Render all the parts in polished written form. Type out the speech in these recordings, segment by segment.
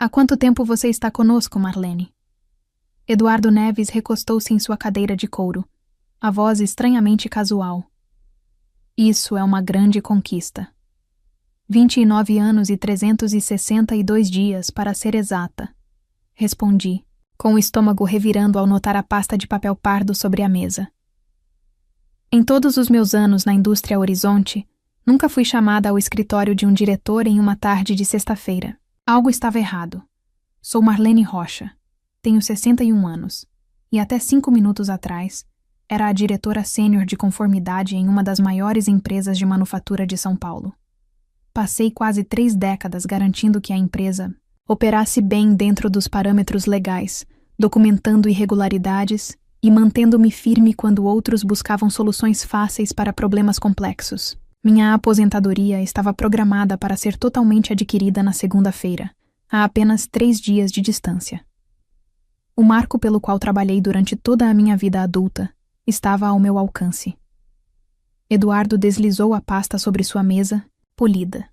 Há quanto tempo você está conosco, Marlene? Eduardo Neves recostou-se em sua cadeira de couro, a voz estranhamente casual. Isso é uma grande conquista. 29 anos e 362 dias, para ser exata. Respondi, com o estômago revirando ao notar a pasta de papel pardo sobre a mesa. Em todos os meus anos na indústria Horizonte, nunca fui chamada ao escritório de um diretor em uma tarde de sexta-feira. Algo estava errado. Sou Marlene Rocha. Tenho 61 anos. E até 5 minutos atrás, era a diretora sênior de conformidade em uma das maiores empresas de manufatura de São Paulo. Passei quase 3 décadas garantindo que a empresa operasse bem dentro dos parâmetros legais, documentando irregularidades e mantendo-me firme quando outros buscavam soluções fáceis para problemas complexos. Minha aposentadoria estava programada para ser totalmente adquirida na segunda-feira, a apenas 3 dias de distância. O marco pelo qual trabalhei durante toda a minha vida adulta estava ao meu alcance. Eduardo deslizou a pasta sobre sua mesa, polida.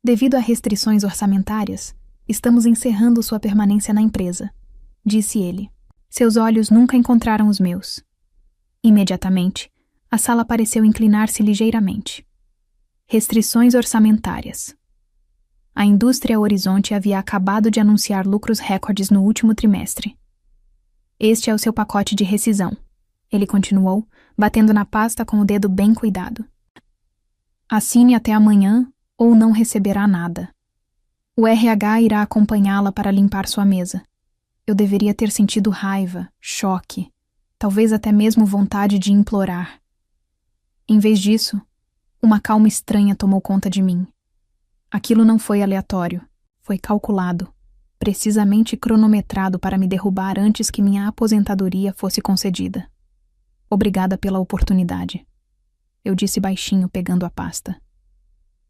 Devido a restrições orçamentárias, estamos encerrando sua permanência na empresa, disse ele. Seus olhos nunca encontraram os meus. Imediatamente, a sala pareceu inclinar-se ligeiramente. Restrições orçamentárias. A indústria Horizonte havia acabado de anunciar lucros recordes no último trimestre. Este é o seu pacote de rescisão, ele continuou, batendo na pasta com o dedo bem cuidado. Assine até amanhã ou não receberá nada. O RH irá acompanhá-la para limpar sua mesa. Eu deveria ter sentido raiva, choque, talvez até mesmo vontade de implorar. Em vez disso, uma calma estranha tomou conta de mim. Aquilo não foi aleatório, foi calculado, precisamente cronometrado para me derrubar antes que minha aposentadoria fosse concedida. Obrigada pela oportunidade, eu disse baixinho pegando a pasta.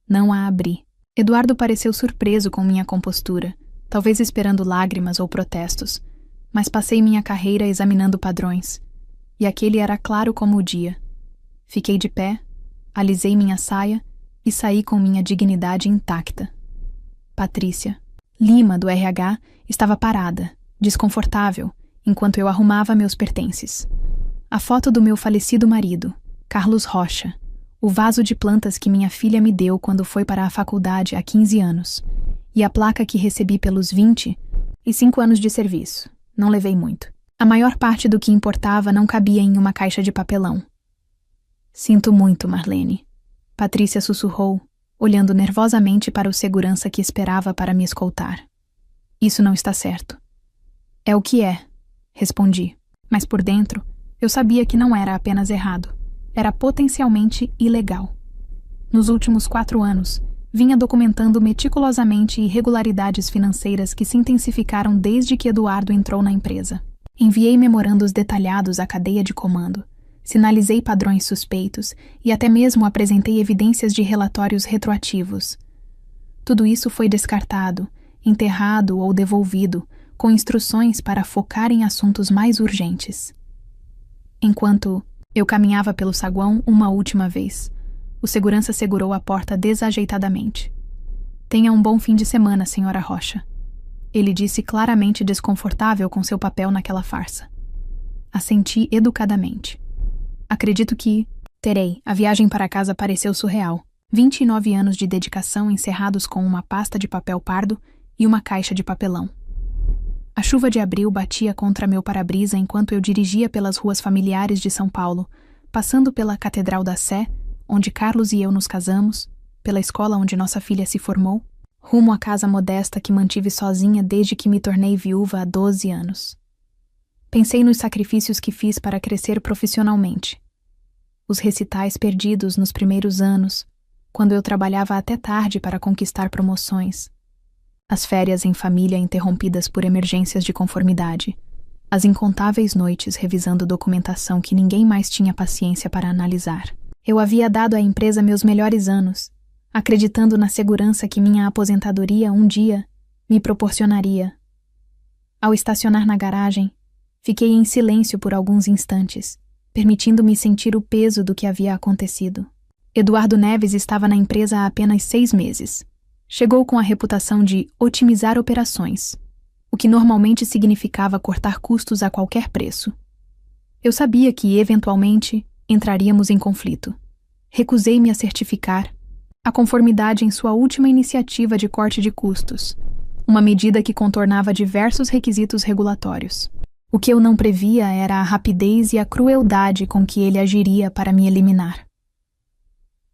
Não a abri. Eduardo pareceu surpreso com minha compostura, talvez esperando lágrimas ou protestos, mas passei minha carreira examinando padrões, e aquele era claro como o dia. Fiquei de pé, alisei minha saia e saí com minha dignidade intacta. Patrícia, Lima, do RH, estava parada, desconfortável, enquanto eu arrumava meus pertences. A foto do meu falecido marido, Carlos Rocha, o vaso de plantas que minha filha me deu quando foi para a faculdade há 15 anos, e a placa que recebi pelos 25 anos de serviço. Não levei muito. A maior parte do que importava não cabia em uma caixa de papelão. Sinto muito, Marlene. Patrícia sussurrou, olhando nervosamente para o segurança que esperava para me escoltar. Isso não está certo. É o que é, respondi, mas por dentro eu sabia que não era apenas errado, era potencialmente ilegal. Nos últimos 4 anos, vinha documentando meticulosamente irregularidades financeiras que se intensificaram desde que Eduardo entrou na empresa. Enviei memorandos detalhados à cadeia de comando, sinalizei padrões suspeitos e até mesmo apresentei evidências de relatórios retroativos. Tudo isso foi descartado, enterrado ou devolvido, com instruções para focar em assuntos mais urgentes. Enquanto eu caminhava pelo saguão uma última vez, o segurança segurou a porta desajeitadamente. Tenha um bom fim de semana, senhora Rocha. Ele disse claramente desconfortável com seu papel naquela farsa. Assenti educadamente. Acredito que terei. A viagem para casa pareceu surreal. 29 anos de dedicação encerrados com uma pasta de papel pardo e uma caixa de papelão. A chuva de abril batia contra meu para-brisa enquanto eu dirigia pelas ruas familiares de São Paulo, passando pela Catedral da Sé, onde Carlos e eu nos casamos, pela escola onde nossa filha se formou, rumo à casa modesta que mantive sozinha desde que me tornei viúva há 12 anos. Pensei nos sacrifícios que fiz para crescer profissionalmente. Os recitais perdidos nos primeiros anos, quando eu trabalhava até tarde para conquistar promoções. As férias em família interrompidas por emergências de conformidade. As incontáveis noites revisando documentação que ninguém mais tinha paciência para analisar. Eu havia dado à empresa meus melhores anos, acreditando na segurança que minha aposentadoria um dia me proporcionaria. Ao estacionar na garagem, fiquei em silêncio por alguns instantes, permitindo-me sentir o peso do que havia acontecido. Eduardo Neves estava na empresa há apenas 6 meses. Chegou com a reputação de otimizar operações, o que normalmente significava cortar custos a qualquer preço. Eu sabia que, eventualmente, entraríamos em conflito. Recusei-me a certificar a conformidade em sua última iniciativa de corte de custos, uma medida que contornava diversos requisitos regulatórios. O que eu não previa era a rapidez e a crueldade com que ele agiria para me eliminar.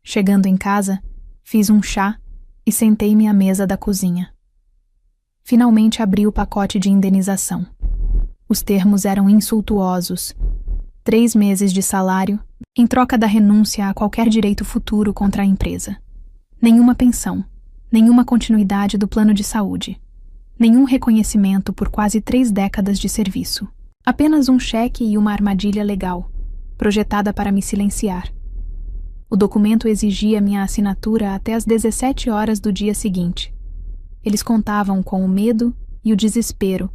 Chegando em casa, fiz um chá e sentei-me à mesa da cozinha. Finalmente abri o pacote de indenização. Os termos eram insultuosos. 3 meses de salário, em troca da renúncia a qualquer direito futuro contra a empresa. Nenhuma pensão, nenhuma continuidade do plano de saúde, nenhum reconhecimento por quase 3 décadas de serviço. Apenas um cheque e uma armadilha legal, projetada para me silenciar. O documento exigia minha assinatura até às 17 horas do dia seguinte. Eles contavam com o medo e o desespero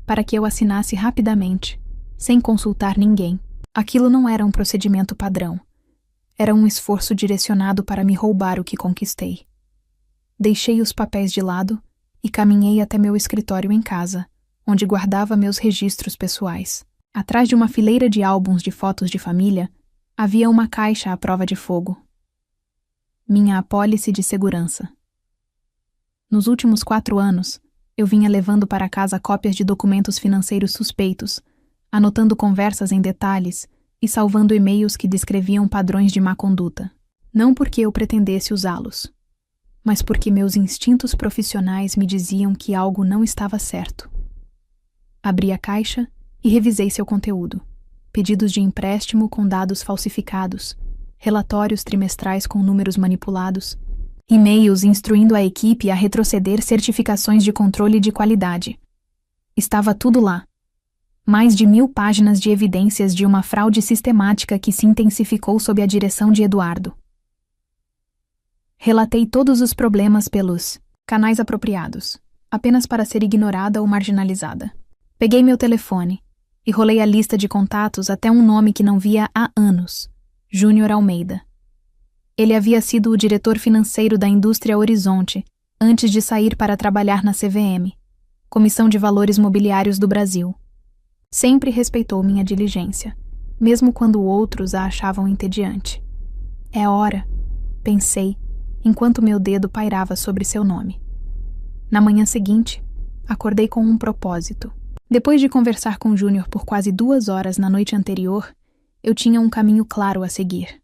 para que eu assinasse rapidamente, sem consultar ninguém. Aquilo não era um procedimento padrão. Era um esforço direcionado para me roubar o que conquistei. Deixei os papéis de lado e caminhei até meu escritório em casa, onde guardava meus registros pessoais. Atrás de uma fileira de álbuns de fotos de família, havia uma caixa à prova de fogo. Minha apólice de segurança. Nos últimos 4 anos, eu vinha levando para casa cópias de documentos financeiros suspeitos, anotando conversas em detalhes e salvando e-mails que descreviam padrões de má conduta. Não porque eu pretendesse usá-los, mas porque meus instintos profissionais me diziam que algo não estava certo. Abri a caixa e revisei seu conteúdo. Pedidos de empréstimo com dados falsificados, relatórios trimestrais com números manipulados, e-mails instruindo a equipe a retroceder certificações de controle de qualidade. Estava tudo lá. Mais de 1000 páginas de evidências de uma fraude sistemática que se intensificou sob a direção de Eduardo. Relatei todos os problemas pelos canais apropriados, apenas para ser ignorada ou marginalizada. Peguei meu telefone e rolei a lista de contatos até um nome que não via há anos, Júnior Almeida. Ele havia sido o diretor financeiro da Indústria Horizonte antes de sair para trabalhar na CVM, Comissão de Valores Mobiliários do Brasil. Sempre respeitou minha diligência, mesmo quando outros a achavam entediante. É hora, pensei, enquanto meu dedo pairava sobre seu nome. Na manhã seguinte, acordei com um propósito. Depois de conversar com Júnior por quase 2 horas na noite anterior, eu tinha um caminho claro a seguir.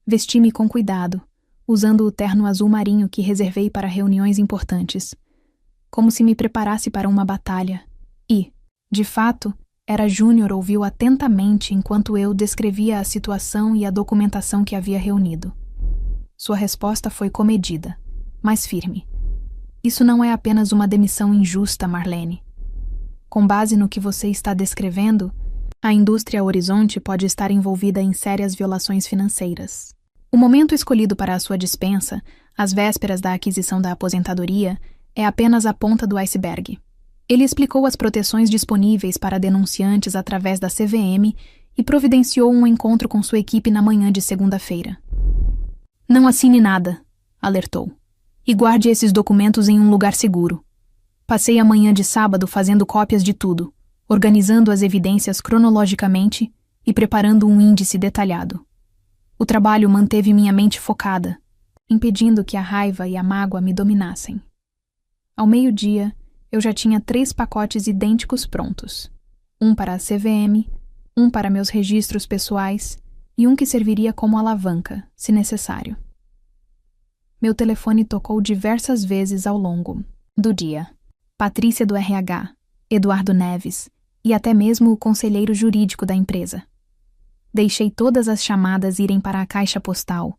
Vesti-me com cuidado, usando o terno azul marinho que reservei para reuniões importantes, como se me preparasse para uma batalha, e, de fato, Júnior ouviu atentamente enquanto eu descrevia a situação e a documentação que havia reunido. Sua resposta foi comedida, mas firme. Isso não é apenas uma demissão injusta, Marlene. Com base no que você está descrevendo, a Indústria Horizonte pode estar envolvida em sérias violações financeiras. O momento escolhido para a sua dispensa, às vésperas da aquisição da aposentadoria, é apenas a ponta do iceberg. Ele explicou as proteções disponíveis para denunciantes através da CVM e providenciou um encontro com sua equipe na manhã de segunda-feira. Não assine nada, alertou, e guarde esses documentos em um lugar seguro. Passei a manhã de sábado fazendo cópias de tudo, organizando as evidências cronologicamente e preparando um índice detalhado. O trabalho manteve minha mente focada, impedindo que a raiva e a mágoa me dominassem. Ao meio-dia, eu já tinha 3 pacotes idênticos prontos. Um para a CVM, um para meus registros pessoais e um que serviria como alavanca, se necessário. Meu telefone tocou diversas vezes ao longo do dia. Patrícia do RH, Eduardo Neves e até mesmo o conselheiro jurídico da empresa. Deixei todas as chamadas irem para a caixa postal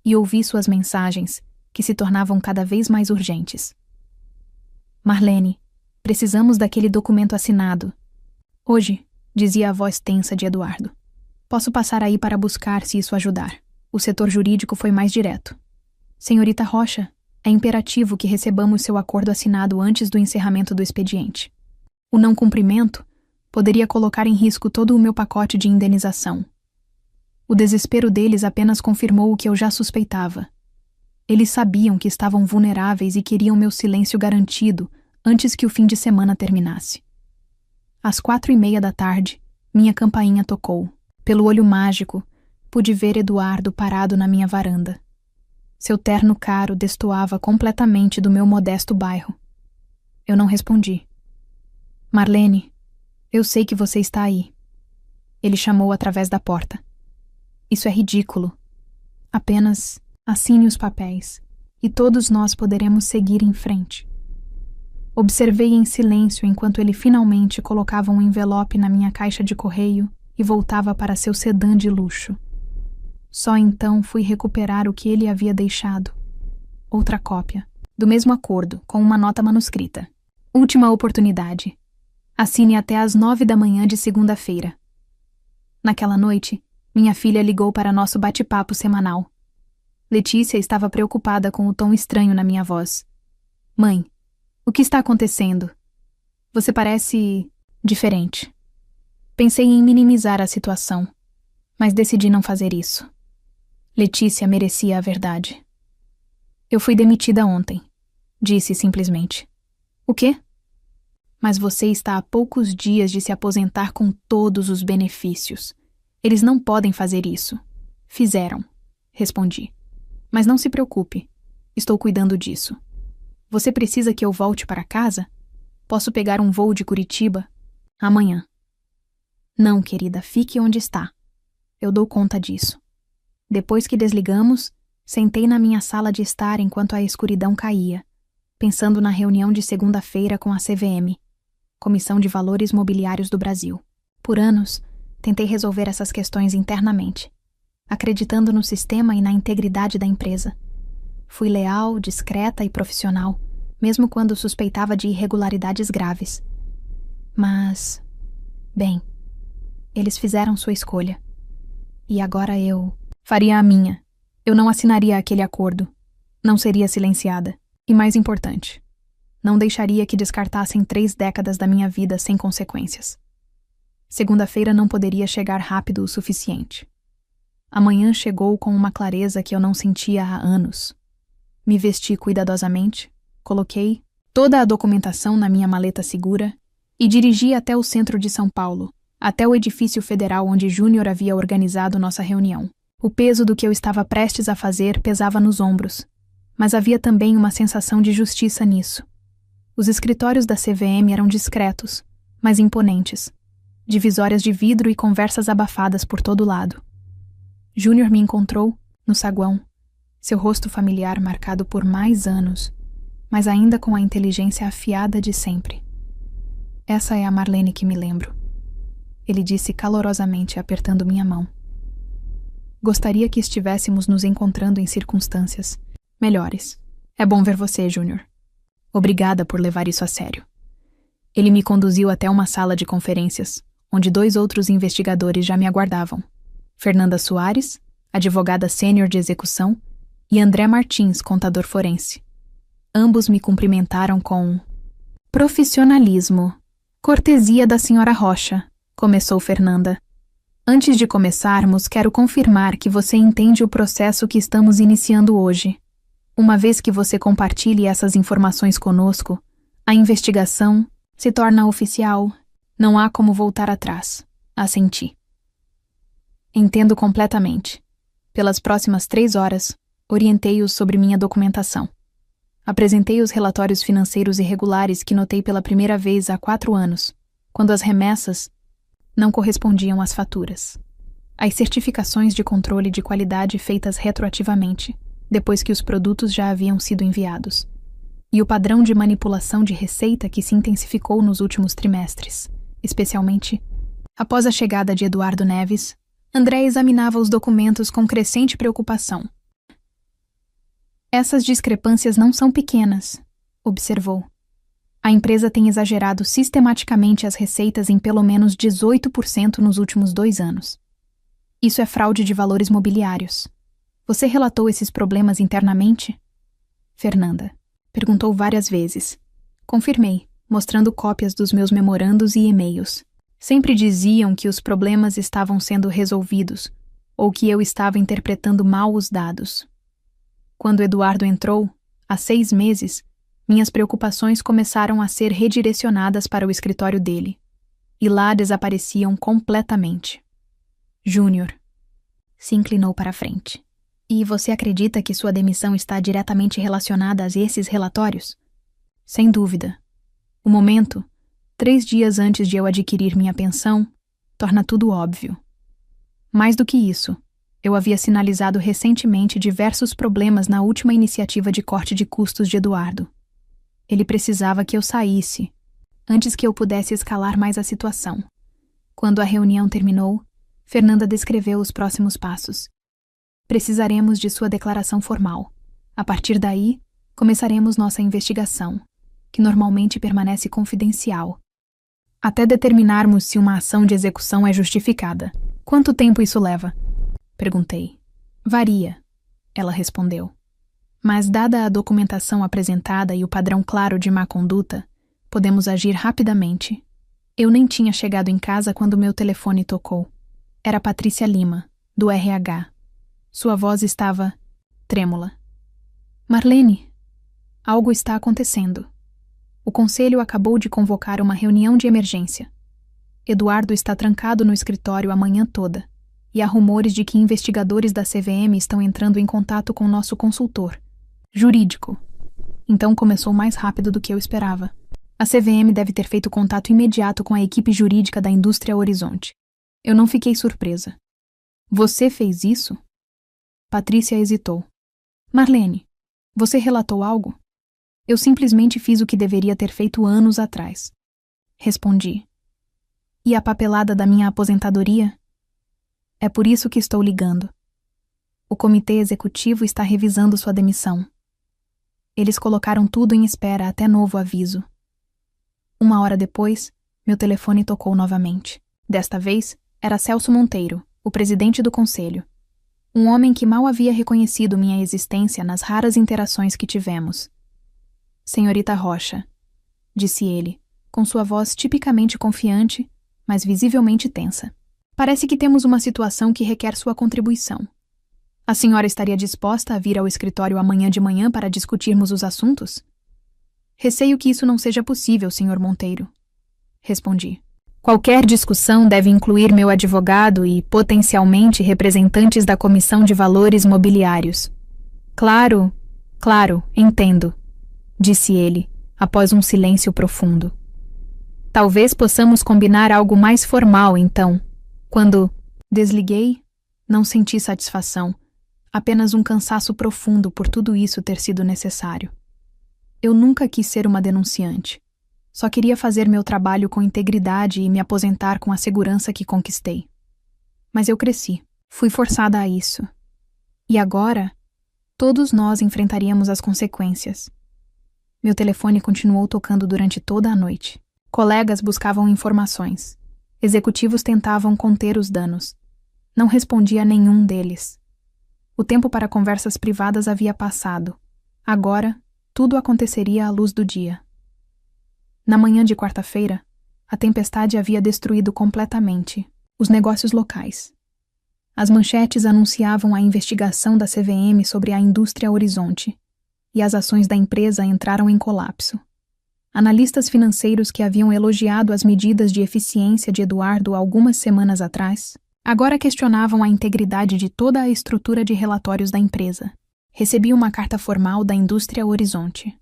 e ouvi suas mensagens, que se tornavam cada vez mais urgentes. Marlene, precisamos daquele documento assinado. Hoje, dizia a voz tensa de Eduardo. Posso passar aí para buscar se isso ajudar. O setor jurídico foi mais direto. Senhorita Rocha, é imperativo que recebamos seu acordo assinado antes do encerramento do expediente. O não cumprimento poderia colocar em risco todo o meu pacote de indenização. O desespero deles apenas confirmou o que eu já suspeitava. Eles sabiam que estavam vulneráveis e queriam meu silêncio garantido antes que o fim de semana terminasse. Às 4:30 da tarde, minha campainha tocou. Pelo olho mágico, pude ver Eduardo parado na minha varanda. Seu terno caro destoava completamente do meu modesto bairro. Eu não respondi. Marlene, eu sei que você está aí. Ele chamou através da porta. Isso é ridículo. Apenas assine os papéis e todos nós poderemos seguir em frente. Observei em silêncio enquanto ele finalmente colocava um envelope na minha caixa de correio e voltava para seu sedã de luxo. Só então fui recuperar o que ele havia deixado. Outra cópia, do mesmo acordo, com uma nota manuscrita. Última oportunidade. Assine até às 9 da manhã de segunda-feira. Naquela noite, minha filha ligou para nosso bate-papo semanal. Letícia estava preocupada com o tom estranho na minha voz. Mãe, o que está acontecendo? Você parece diferente. Pensei em minimizar a situação, mas decidi não fazer isso. Letícia merecia a verdade. Eu fui demitida ontem, disse simplesmente. O quê? Mas você está há poucos dias de se aposentar com todos os benefícios. Eles não podem fazer isso. Fizeram, respondi. Mas não se preocupe, estou cuidando disso. Você precisa que eu volte para casa? Posso pegar um voo de Curitiba? Amanhã. Não, querida, fique onde está. Eu dou conta disso. Depois que desligamos, sentei na minha sala de estar enquanto a escuridão caía, pensando na reunião de segunda-feira com a CVM, Comissão de Valores Mobiliários do Brasil. Por anos, tentei resolver essas questões internamente, acreditando no sistema e na integridade da empresa. Fui leal, discreta e profissional, mesmo quando suspeitava de irregularidades graves. Mas, bem, eles fizeram sua escolha. E agora eu faria a minha. Eu não assinaria aquele acordo. Não seria silenciada. E mais importante, não deixaria que descartassem 3 décadas da minha vida sem consequências. Segunda-feira não poderia chegar rápido o suficiente. Amanhã chegou com uma clareza que eu não sentia há anos. Me vesti cuidadosamente, coloquei toda a documentação na minha maleta segura e dirigi até o centro de São Paulo, até o edifício federal onde Júnior havia organizado nossa reunião. O peso do que eu estava prestes a fazer pesava nos ombros, mas havia também uma sensação de justiça nisso. Os escritórios da CVM eram discretos, mas imponentes. Divisórias de vidro e conversas abafadas por todo lado. Júnior me encontrou no saguão, seu rosto familiar marcado por mais anos, mas ainda com a inteligência afiada de sempre. Essa é a Marlene que me lembro. Ele disse calorosamente, apertando minha mão. Gostaria que estivéssemos nos encontrando em circunstâncias melhores. É bom ver você, Júnior. Obrigada por levar isso a sério. Ele me conduziu até uma sala de conferências, onde 2 outros investigadores já me aguardavam. Fernanda Soares, advogada sênior de execução, e André Martins, contador forense. Ambos me cumprimentaram com profissionalismo. Cortesia da senhora Rocha, começou Fernanda. Antes de começarmos, quero confirmar que você entende o processo que estamos iniciando hoje. Uma vez que você compartilhe essas informações conosco, a investigação se torna oficial. Não há como voltar atrás. Assenti. Entendo completamente. Pelas próximas 3 horas, orientei-os sobre minha documentação. Apresentei os relatórios financeiros irregulares que notei pela primeira vez há 4 anos, quando as remessas não correspondiam às faturas. As certificações de controle de qualidade feitas retroativamente, depois que os produtos já haviam sido enviados. E o padrão de manipulação de receita que se intensificou nos últimos trimestres, especialmente após a chegada de Eduardo Neves. André examinava os documentos com crescente preocupação. Essas discrepâncias não são pequenas, observou. A empresa tem exagerado sistematicamente as receitas em pelo menos 18% nos últimos 2 anos. Isso é fraude de valores mobiliários. Você relatou esses problemas internamente? Fernanda perguntou várias vezes. Confirmei, mostrando cópias dos meus memorandos e e-mails. Sempre diziam que os problemas estavam sendo resolvidos, ou que eu estava interpretando mal os dados. Quando Eduardo entrou, há 6 meses, minhas preocupações começaram a ser redirecionadas para o escritório dele, e lá desapareciam completamente. Júnior se inclinou para a frente. E você acredita que sua demissão está diretamente relacionada a esses relatórios? Sem dúvida. O momento, 3 dias antes de eu adquirir minha pensão, torna tudo óbvio. Mais do que isso, eu havia sinalizado recentemente diversos problemas na última iniciativa de corte de custos de Eduardo. Ele precisava que eu saísse, antes que eu pudesse escalar mais a situação. Quando a reunião terminou, Fernanda descreveu os próximos passos. Precisaremos de sua declaração formal. A partir daí, começaremos nossa investigação, que normalmente permanece confidencial, até determinarmos se uma ação de execução é justificada. Quanto tempo isso leva? Perguntei. Varia, ela respondeu. Mas, dada a documentação apresentada e o padrão claro de má conduta, podemos agir rapidamente. Eu nem tinha chegado em casa quando meu telefone tocou. Era Patrícia Lima, do RH. Sua voz estava trêmula. Marlene, algo está acontecendo. O conselho acabou de convocar uma reunião de emergência. Eduardo está trancado no escritório a manhã toda, e há rumores de que investigadores da CVM estão entrando em contato com nosso consultor jurídico. Então começou mais rápido do que eu esperava. A CVM deve ter feito contato imediato com a equipe jurídica da Indústria Horizonte. Eu não fiquei surpresa. Você fez isso? Patrícia hesitou. Marlene, você relatou algo? Eu simplesmente fiz o que deveria ter feito anos atrás. Respondi. E a papelada da minha aposentadoria? É por isso que estou ligando. O comitê executivo está revisando sua demissão. Eles colocaram tudo em espera até novo aviso. 1 hora depois, meu telefone tocou novamente. Desta vez, era Celso Monteiro, o presidente do conselho. Um homem que mal havia reconhecido minha existência nas raras interações que tivemos. Senhorita Rocha, disse ele, com sua voz tipicamente confiante, mas visivelmente tensa. Parece que temos uma situação que requer sua contribuição. A senhora estaria disposta a vir ao escritório amanhã de manhã para discutirmos os assuntos? Receio que isso não seja possível, senhor Monteiro. Respondi. Qualquer discussão deve incluir meu advogado e, potencialmente, representantes da Comissão de Valores Mobiliários. Claro, entendo, disse ele, após um silêncio profundo. Talvez possamos combinar algo mais formal, então. Quando desliguei, não senti satisfação, apenas um cansaço profundo por tudo isso ter sido necessário. Eu nunca quis ser uma denunciante. Só queria fazer meu trabalho com integridade e me aposentar com a segurança que conquistei. Mas eu cresci. Fui forçada a isso. E agora, todos nós enfrentaríamos as consequências. Meu telefone continuou tocando durante toda a noite. Colegas buscavam informações. Executivos tentavam conter os danos. Não respondi a nenhum deles. O tempo para conversas privadas havia passado. Agora, tudo aconteceria à luz do dia. Na manhã de quarta-feira, a tempestade havia destruído completamente os negócios locais. As manchetes anunciavam a investigação da CVM sobre a Indústria Horizonte, e as ações da empresa entraram em colapso. Analistas financeiros que haviam elogiado as medidas de eficiência de Eduardo algumas semanas atrás, agora questionavam a integridade de toda a estrutura de relatórios da empresa. Recebi uma carta formal da Indústria Horizonte.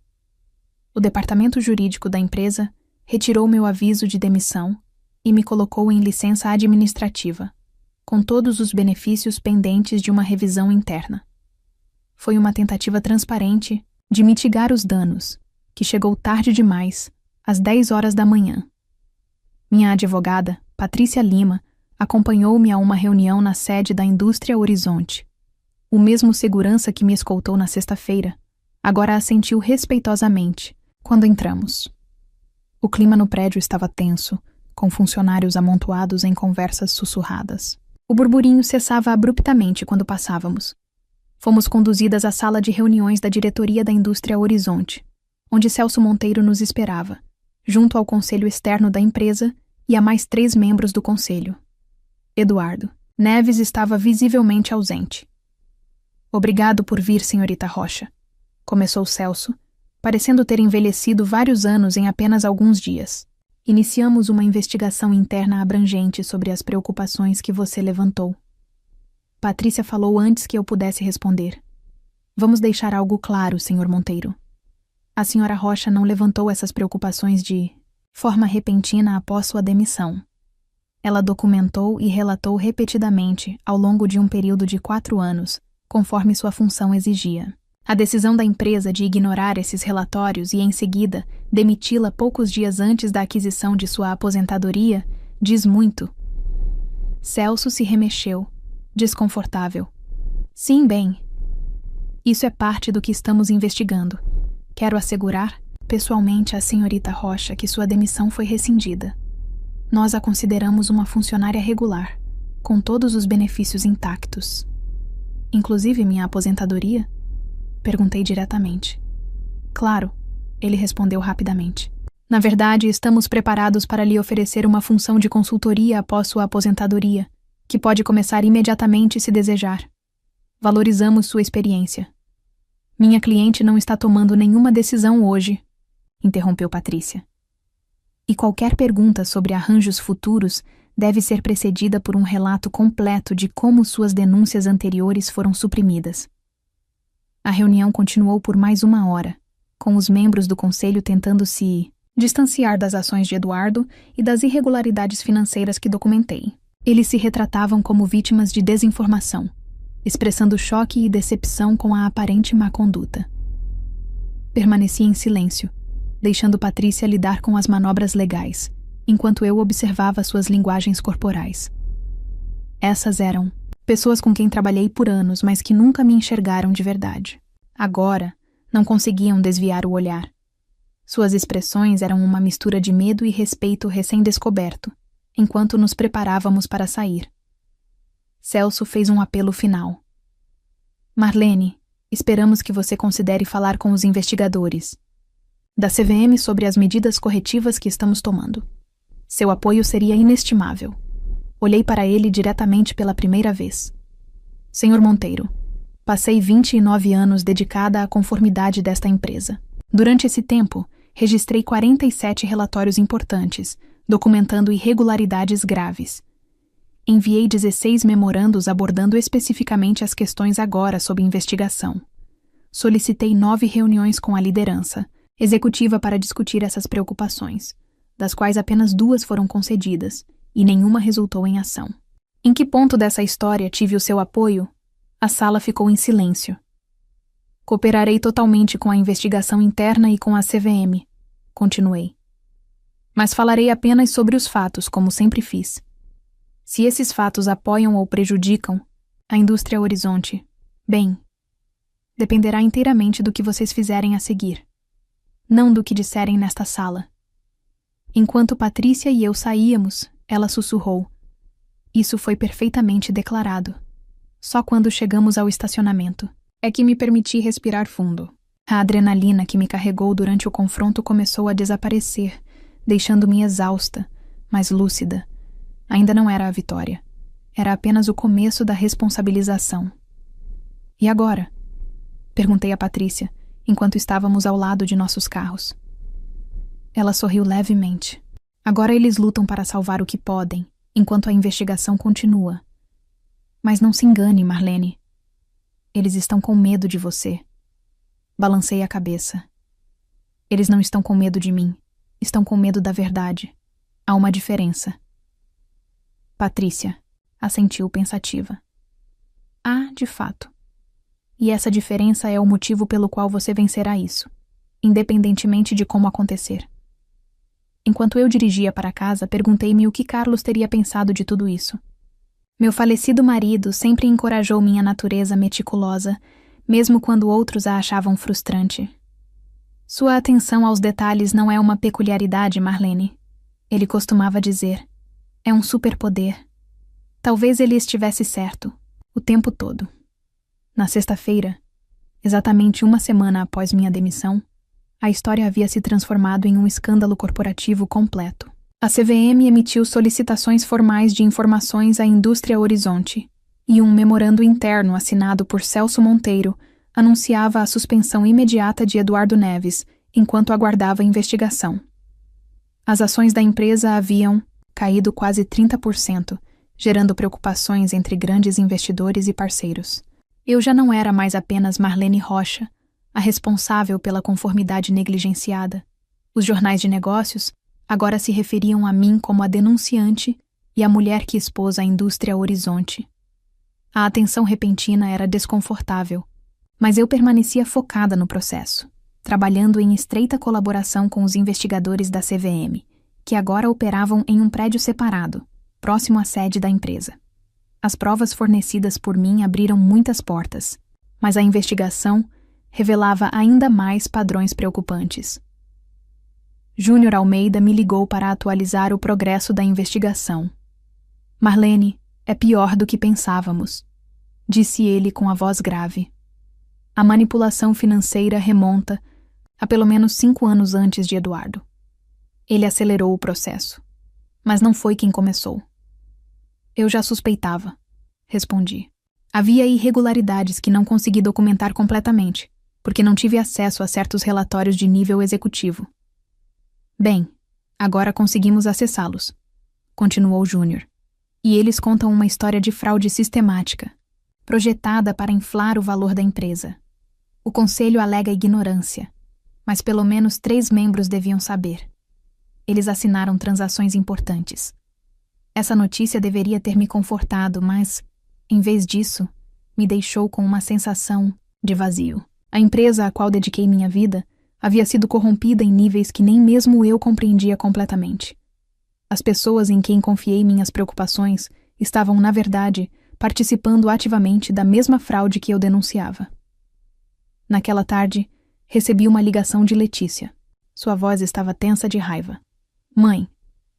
O departamento jurídico da empresa retirou meu aviso de demissão e me colocou em licença administrativa, com todos os benefícios pendentes de uma revisão interna. Foi uma tentativa transparente de mitigar os danos, que chegou tarde demais, às 10 horas da manhã. Minha advogada, Patrícia Lima, acompanhou-me a uma reunião na sede da Indústria Horizonte. O mesmo segurança que me escoltou na sexta-feira, agora assentiu respeitosamente quando entramos. O clima no prédio estava tenso, com funcionários amontoados em conversas sussurradas. O burburinho cessava abruptamente quando passávamos. Fomos conduzidas à sala de reuniões da diretoria da Indústria Horizonte, onde Celso Monteiro nos esperava, junto ao conselho externo da empresa e a mais 3 membros do conselho. Eduardo. Neves estava visivelmente ausente. Obrigado por vir, senhorita Rocha, começou Celso, parecendo ter envelhecido vários anos em apenas alguns dias. Iniciamos uma investigação interna abrangente sobre as preocupações que você levantou. Patrícia falou antes que eu pudesse responder. Vamos deixar algo claro, senhor Monteiro. A senhora Rocha não levantou essas preocupações de forma repentina após sua demissão. Ela documentou e relatou repetidamente, ao longo de um período de 4 anos, conforme sua função exigia. A decisão da empresa de ignorar esses relatórios e, em seguida, demiti-la poucos dias antes da aquisição de sua aposentadoria diz muito. Celso se remexeu, desconfortável. Sim, bem. Isso é parte do que estamos investigando. Quero assegurar, pessoalmente, à senhorita Rocha que sua demissão foi rescindida. Nós a consideramos uma funcionária regular, com todos os benefícios intactos. Inclusive minha aposentadoria? Perguntei diretamente. Claro, ele respondeu rapidamente. Na verdade, estamos preparados para lhe oferecer uma função de consultoria após sua aposentadoria, que pode começar imediatamente se desejar. Valorizamos sua experiência. Minha cliente não está tomando nenhuma decisão hoje, interrompeu Patrícia. E qualquer pergunta sobre arranjos futuros deve ser precedida por um relato completo de como suas denúncias anteriores foram suprimidas. A reunião continuou por mais 1 hora, com os membros do conselho tentando se distanciar das ações de Eduardo e das irregularidades financeiras que documentei. Eles se retratavam como vítimas de desinformação, expressando choque e decepção com a aparente má conduta. Permaneci em silêncio, deixando Patrícia lidar com as manobras legais, enquanto eu observava suas linguagens corporais. Essas eram pessoas com quem trabalhei por anos, mas que nunca me enxergaram de verdade. Agora, não conseguiam desviar o olhar. Suas expressões eram uma mistura de medo e respeito recém-descoberto, enquanto nos preparávamos para sair. Celso fez um apelo final. Marlene, esperamos que você considere falar com os investigadores da CVM sobre as medidas corretivas que estamos tomando. Seu apoio seria inestimável. Olhei para ele diretamente pela primeira vez. Senhor Monteiro, passei 29 anos dedicada à conformidade desta empresa. Durante esse tempo, registrei 47 relatórios importantes, documentando irregularidades graves. Enviei 16 memorandos abordando especificamente as questões agora sob investigação. Solicitei 9 reuniões com a liderança executiva para discutir essas preocupações, das quais apenas 2 foram concedidas, e nenhuma resultou em ação. Em que ponto dessa história tive o seu apoio? A sala ficou em silêncio. Cooperarei totalmente com a investigação interna e com a CVM, continuei. Mas falarei apenas sobre os fatos, como sempre fiz. Se esses fatos apoiam ou prejudicam a indústria Horizonte, bem, dependerá inteiramente do que vocês fizerem a seguir, não do que disserem nesta sala. Enquanto Patrícia e eu saíamos, ela sussurrou. Isso foi perfeitamente declarado. Só quando chegamos ao estacionamento é que me permiti respirar fundo. A adrenalina que me carregou durante o confronto começou a desaparecer, deixando-me exausta, mas lúcida. Ainda não era a vitória. Era apenas o começo da responsabilização. E agora? Perguntei a Patrícia, enquanto estávamos ao lado de nossos carros. Ela sorriu levemente. Agora eles lutam para salvar o que podem, enquanto a investigação continua. Mas não se engane, Marlene. Eles estão com medo de você. Balancei a cabeça. Eles não estão com medo de mim. Estão com medo da verdade. Há uma diferença. Patrícia, assentiu pensativa. Há, de fato. E essa diferença é o motivo pelo qual você vencerá isso, independentemente de como acontecer. Enquanto eu dirigia para casa, perguntei-me o que Carlos teria pensado de tudo isso. Meu falecido marido sempre encorajou minha natureza meticulosa, mesmo quando outros a achavam frustrante. Sua atenção aos detalhes não é uma peculiaridade, Marlene. Ele costumava dizer. É um superpoder. Talvez ele estivesse certo, o tempo todo. Na sexta-feira, exatamente 1 semana após minha demissão, a história havia se transformado em um escândalo corporativo completo. A CVM emitiu solicitações formais de informações à indústria Horizonte, e um memorando interno assinado por Celso Monteiro anunciava a suspensão imediata de Eduardo Neves, enquanto aguardava a investigação. As ações da empresa haviam caído quase 30%, gerando preocupações entre grandes investidores e parceiros. Eu já não era mais apenas Marlene Rocha, a responsável pela conformidade negligenciada. Os jornais de negócios agora se referiam a mim como a denunciante e a mulher que expôs a indústria Horizonte. A atenção repentina era desconfortável, mas eu permanecia focada no processo, trabalhando em estreita colaboração com os investigadores da CVM, que agora operavam em um prédio separado, próximo à sede da empresa. As provas fornecidas por mim abriram muitas portas, mas a investigação revelava ainda mais padrões preocupantes. Júnior Almeida me ligou para atualizar o progresso da investigação. Marlene, é pior do que pensávamos, disse ele com a voz grave. A manipulação financeira remonta a pelo menos 5 anos antes de Eduardo. Ele acelerou o processo, mas não foi quem começou. Eu já suspeitava, respondi. Havia irregularidades que não consegui documentar completamente, porque não tive acesso a certos relatórios de nível executivo. Bem, agora conseguimos acessá-los, continuou Júnior. E eles contam uma história de fraude sistemática, projetada para inflar o valor da empresa. O conselho alega ignorância, mas pelo menos 3 membros deviam saber. Eles assinaram transações importantes. Essa notícia deveria ter me confortado, mas, em vez disso, me deixou com uma sensação de vazio. A empresa a qual dediquei minha vida havia sido corrompida em níveis que nem mesmo eu compreendia completamente. As pessoas em quem confiei minhas preocupações estavam, na verdade, participando ativamente da mesma fraude que eu denunciava. Naquela tarde, recebi uma ligação de Letícia. Sua voz estava tensa de raiva. Mãe,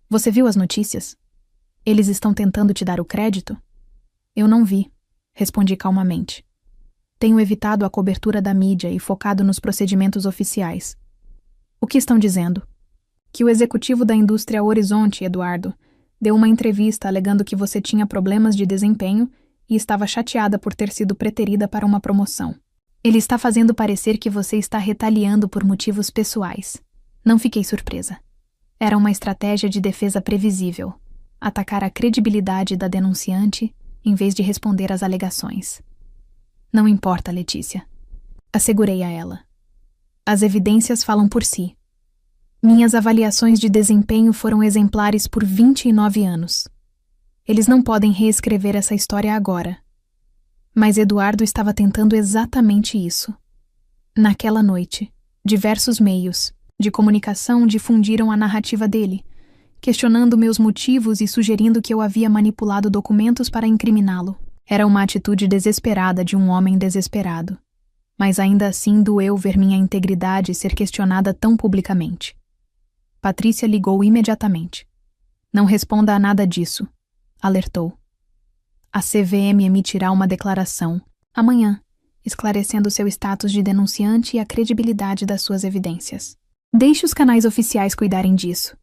você viu as notícias? Eles estão tentando te dar o crédito? Eu não vi, respondi calmamente. Tenho evitado a cobertura da mídia e focado nos procedimentos oficiais. O que estão dizendo? Que o executivo da indústria Horizonte, Eduardo, deu uma entrevista alegando que você tinha problemas de desempenho e estava chateada por ter sido preterida para uma promoção. Ele está fazendo parecer que você está retaliando por motivos pessoais. Não fiquei surpresa. Era uma estratégia de defesa previsível, atacar a credibilidade da denunciante em vez de responder às alegações. Não importa, Letícia. Assegurei a ela. As evidências falam por si. Minhas avaliações de desempenho foram exemplares por 29 anos. Eles não podem reescrever essa história agora. Mas Eduardo estava tentando exatamente isso. Naquela noite, diversos meios de comunicação difundiram a narrativa dele, questionando meus motivos e sugerindo que eu havia manipulado documentos para incriminá-lo. Era uma atitude desesperada de um homem desesperado. Mas ainda assim doeu ver minha integridade ser questionada tão publicamente. Patrícia ligou imediatamente. Não responda a nada disso, alertou. A CVM emitirá uma declaração, amanhã, esclarecendo seu status de denunciante e a credibilidade das suas evidências. Deixe os canais oficiais cuidarem disso.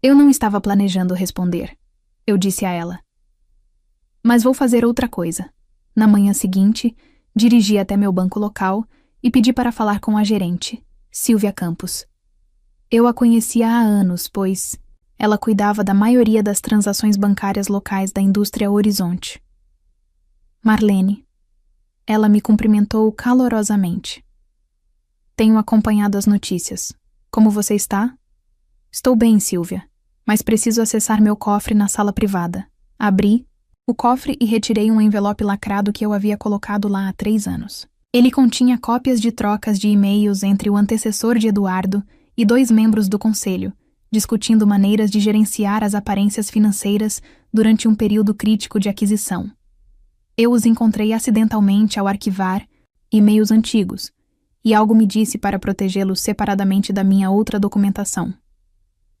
Eu não estava planejando responder, eu disse a ela. Mas vou fazer outra coisa. Na manhã seguinte, dirigi até meu banco local e pedi para falar com a gerente, Silvia Campos. Eu a conhecia há anos, pois ela cuidava da maioria das transações bancárias locais da indústria Horizonte. Marlene. Ela me cumprimentou calorosamente. Tenho acompanhado as notícias. Como você está? Estou bem, Silvia, mas preciso acessar meu cofre na sala privada. Abri o cofre e retirei um envelope lacrado que eu havia colocado lá há 3 anos. Ele continha cópias de trocas de e-mails entre o antecessor de Eduardo e 2 membros do conselho, discutindo maneiras de gerenciar as aparências financeiras durante um período crítico de aquisição. Eu os encontrei acidentalmente ao arquivar e-mails antigos, e algo me disse para protegê-los separadamente da minha outra documentação.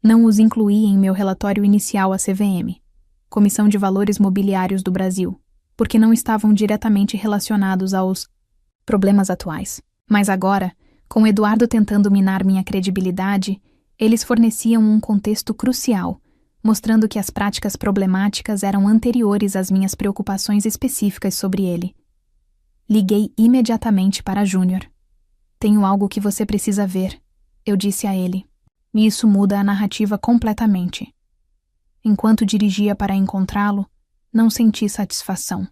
Não os incluí em meu relatório inicial à CVM, Comissão de Valores Mobiliários do Brasil, porque não estavam diretamente relacionados aos problemas atuais. Mas agora, com Eduardo tentando minar minha credibilidade, eles forneciam um contexto crucial, mostrando que as práticas problemáticas eram anteriores às minhas preocupações específicas sobre ele. Liguei imediatamente para Júnior. Tenho algo que você precisa ver, eu disse a ele. E isso muda a narrativa completamente. Enquanto dirigia para encontrá-lo, não senti satisfação.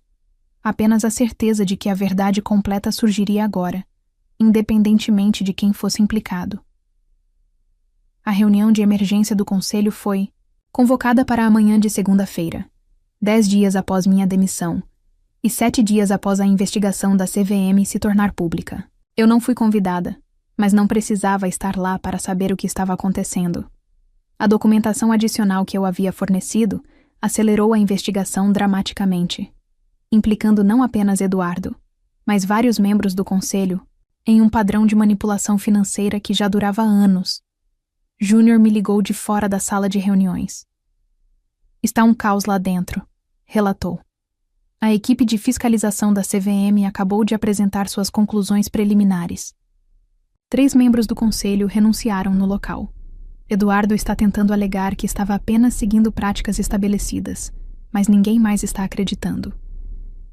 Apenas a certeza de que a verdade completa surgiria agora, independentemente de quem fosse implicado. A reunião de emergência do conselho foi convocada para a manhã de segunda-feira, 10 dias após minha demissão, e 7 dias após a investigação da CVM se tornar pública. Eu não fui convidada, mas não precisava estar lá para saber o que estava acontecendo. A documentação adicional que eu havia fornecido acelerou a investigação dramaticamente, implicando não apenas Eduardo, mas vários membros do conselho em um padrão de manipulação financeira que já durava anos. Júnior me ligou de fora da sala de reuniões. Está um caos lá dentro, relatou. A equipe de fiscalização da CVM acabou de apresentar suas conclusões preliminares. 3 membros do conselho renunciaram no local. Eduardo está tentando alegar que estava apenas seguindo práticas estabelecidas, mas ninguém mais está acreditando.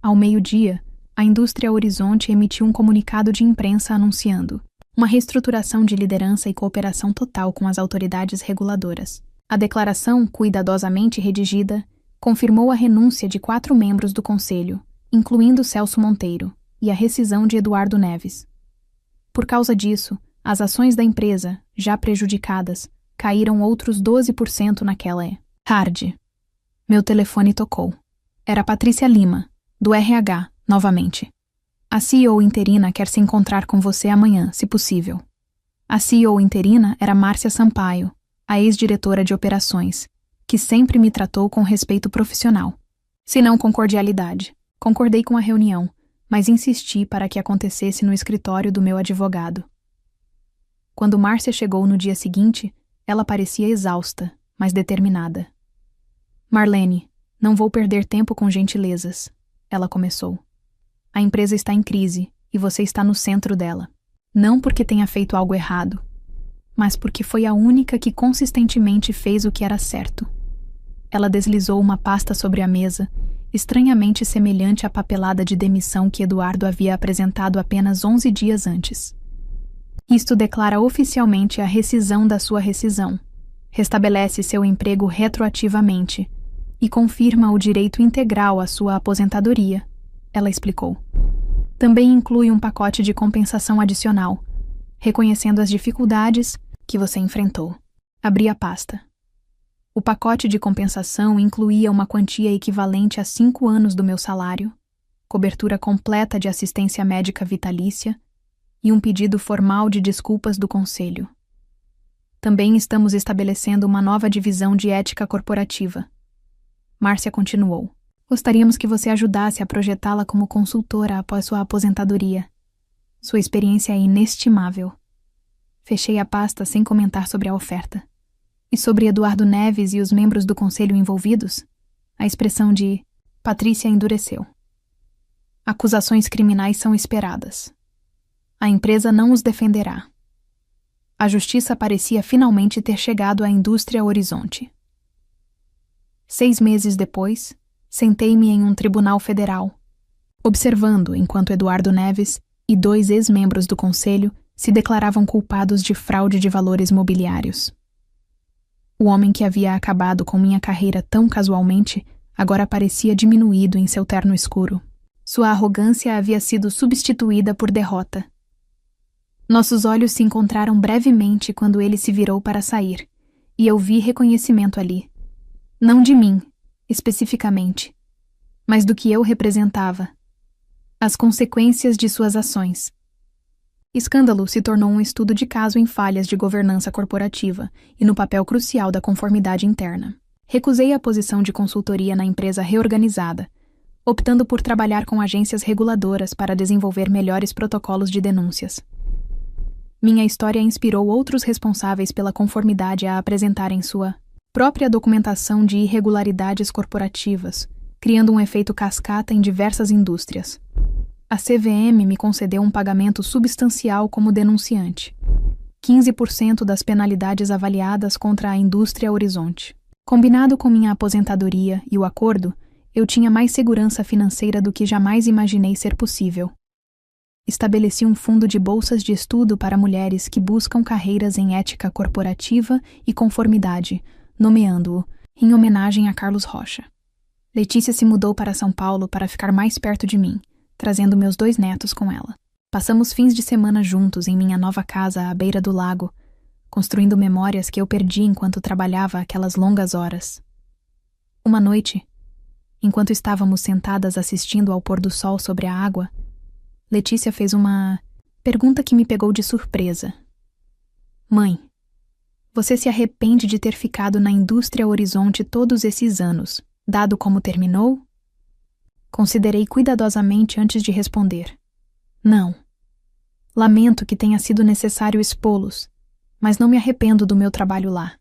Ao meio-dia, a Indústria Horizonte emitiu um comunicado de imprensa anunciando uma reestruturação de liderança e cooperação total com as autoridades reguladoras. A declaração, cuidadosamente redigida, confirmou a renúncia de 4 membros do conselho, incluindo Celso Monteiro, e a rescisão de Eduardo Neves. Por causa disso, as ações da empresa, já prejudicadas, caíram outros 12% naquela tarde. Meu telefone tocou. Era Patrícia Lima, do RH, novamente. A CEO interina quer se encontrar com você amanhã, se possível. A CEO interina era Márcia Sampaio, a ex-diretora de operações, que sempre me tratou com respeito profissional, se não com cordialidade. Concordei com a reunião, mas insisti para que acontecesse no escritório do meu advogado. Quando Márcia chegou no dia seguinte, ela parecia exausta, mas determinada. Marlene, não vou perder tempo com gentilezas, ela começou. A empresa está em crise e você está no centro dela. Não porque tenha feito algo errado, mas porque foi a única que consistentemente fez o que era certo. Ela deslizou uma pasta sobre a mesa, estranhamente semelhante à papelada de demissão que Eduardo havia apresentado apenas 11 dias antes. Isto declara oficialmente a rescisão da sua rescisão, restabelece seu emprego retroativamente e confirma o direito integral à sua aposentadoria, ela explicou. Também inclui um pacote de compensação adicional, reconhecendo as dificuldades que você enfrentou. Abri a pasta. O pacote de compensação incluía uma quantia equivalente a 5 anos do meu salário, cobertura completa de assistência médica vitalícia e um pedido formal de desculpas do conselho. Também estamos estabelecendo uma nova divisão de ética corporativa. Márcia continuou. Gostaríamos que você ajudasse a projetá-la como consultora após sua aposentadoria. Sua experiência é inestimável. Fechei a pasta sem comentar sobre a oferta. E sobre Eduardo Neves e os membros do conselho envolvidos, a expressão de Patrícia endureceu. Acusações criminais são esperadas. A empresa não os defenderá. A justiça parecia finalmente ter chegado à Indústria Horizonte. 6 meses depois, sentei-me em um tribunal federal, observando enquanto Eduardo Neves e 2 ex-membros do conselho se declaravam culpados de fraude de valores mobiliários. O homem que havia acabado com minha carreira tão casualmente agora parecia diminuído em seu terno escuro. Sua arrogância havia sido substituída por derrota. Nossos olhos se encontraram brevemente quando ele se virou para sair, e eu vi reconhecimento ali. Não de mim, especificamente, mas do que eu representava. As consequências de suas ações. Escândalo se tornou um estudo de caso em falhas de governança corporativa e no papel crucial da conformidade interna. Recusei a posição de consultoria na empresa reorganizada, optando por trabalhar com agências reguladoras para desenvolver melhores protocolos de denúncias. Minha história inspirou outros responsáveis pela conformidade a apresentarem sua própria documentação de irregularidades corporativas, criando um efeito cascata em diversas indústrias. A CVM me concedeu um pagamento substancial como denunciante, 15% das penalidades avaliadas contra a Indústria Horizonte. Combinado com minha aposentadoria e o acordo, eu tinha mais segurança financeira do que jamais imaginei ser possível. Estabeleci um fundo de bolsas de estudo para mulheres que buscam carreiras em ética corporativa e conformidade, nomeando-o em homenagem a Carlos Rocha. Letícia se mudou para São Paulo para ficar mais perto de mim, trazendo meus 2 netos com ela. Passamos fins de semana juntos em minha nova casa à beira do lago, construindo memórias que eu perdi enquanto trabalhava aquelas longas horas. Uma noite, enquanto estávamos sentadas assistindo ao pôr do sol sobre a água, Letícia fez uma pergunta que me pegou de surpresa. Mãe, você se arrepende de ter ficado na indústria Horizonte todos esses anos, dado como terminou? Considerei cuidadosamente antes de responder. Não. Lamento que tenha sido necessário expô-los, mas não me arrependo do meu trabalho lá.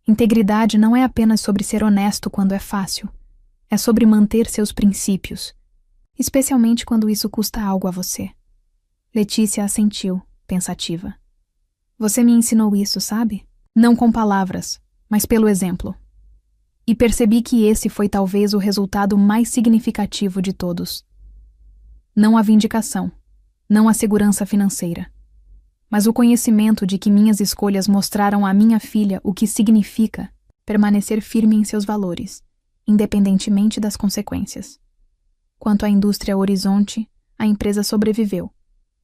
Integridade não é apenas sobre ser honesto quando é fácil. É sobre manter seus princípios, especialmente quando isso custa algo a você. Letícia assentiu, pensativa. Você me ensinou isso, sabe? Não com palavras, mas pelo exemplo. E percebi que esse foi talvez o resultado mais significativo de todos. Não a vindicação, não a segurança financeira, mas o conhecimento de que minhas escolhas mostraram à minha filha o que significa permanecer firme em seus valores, independentemente das consequências. Quanto à indústria Horizonte, a empresa sobreviveu,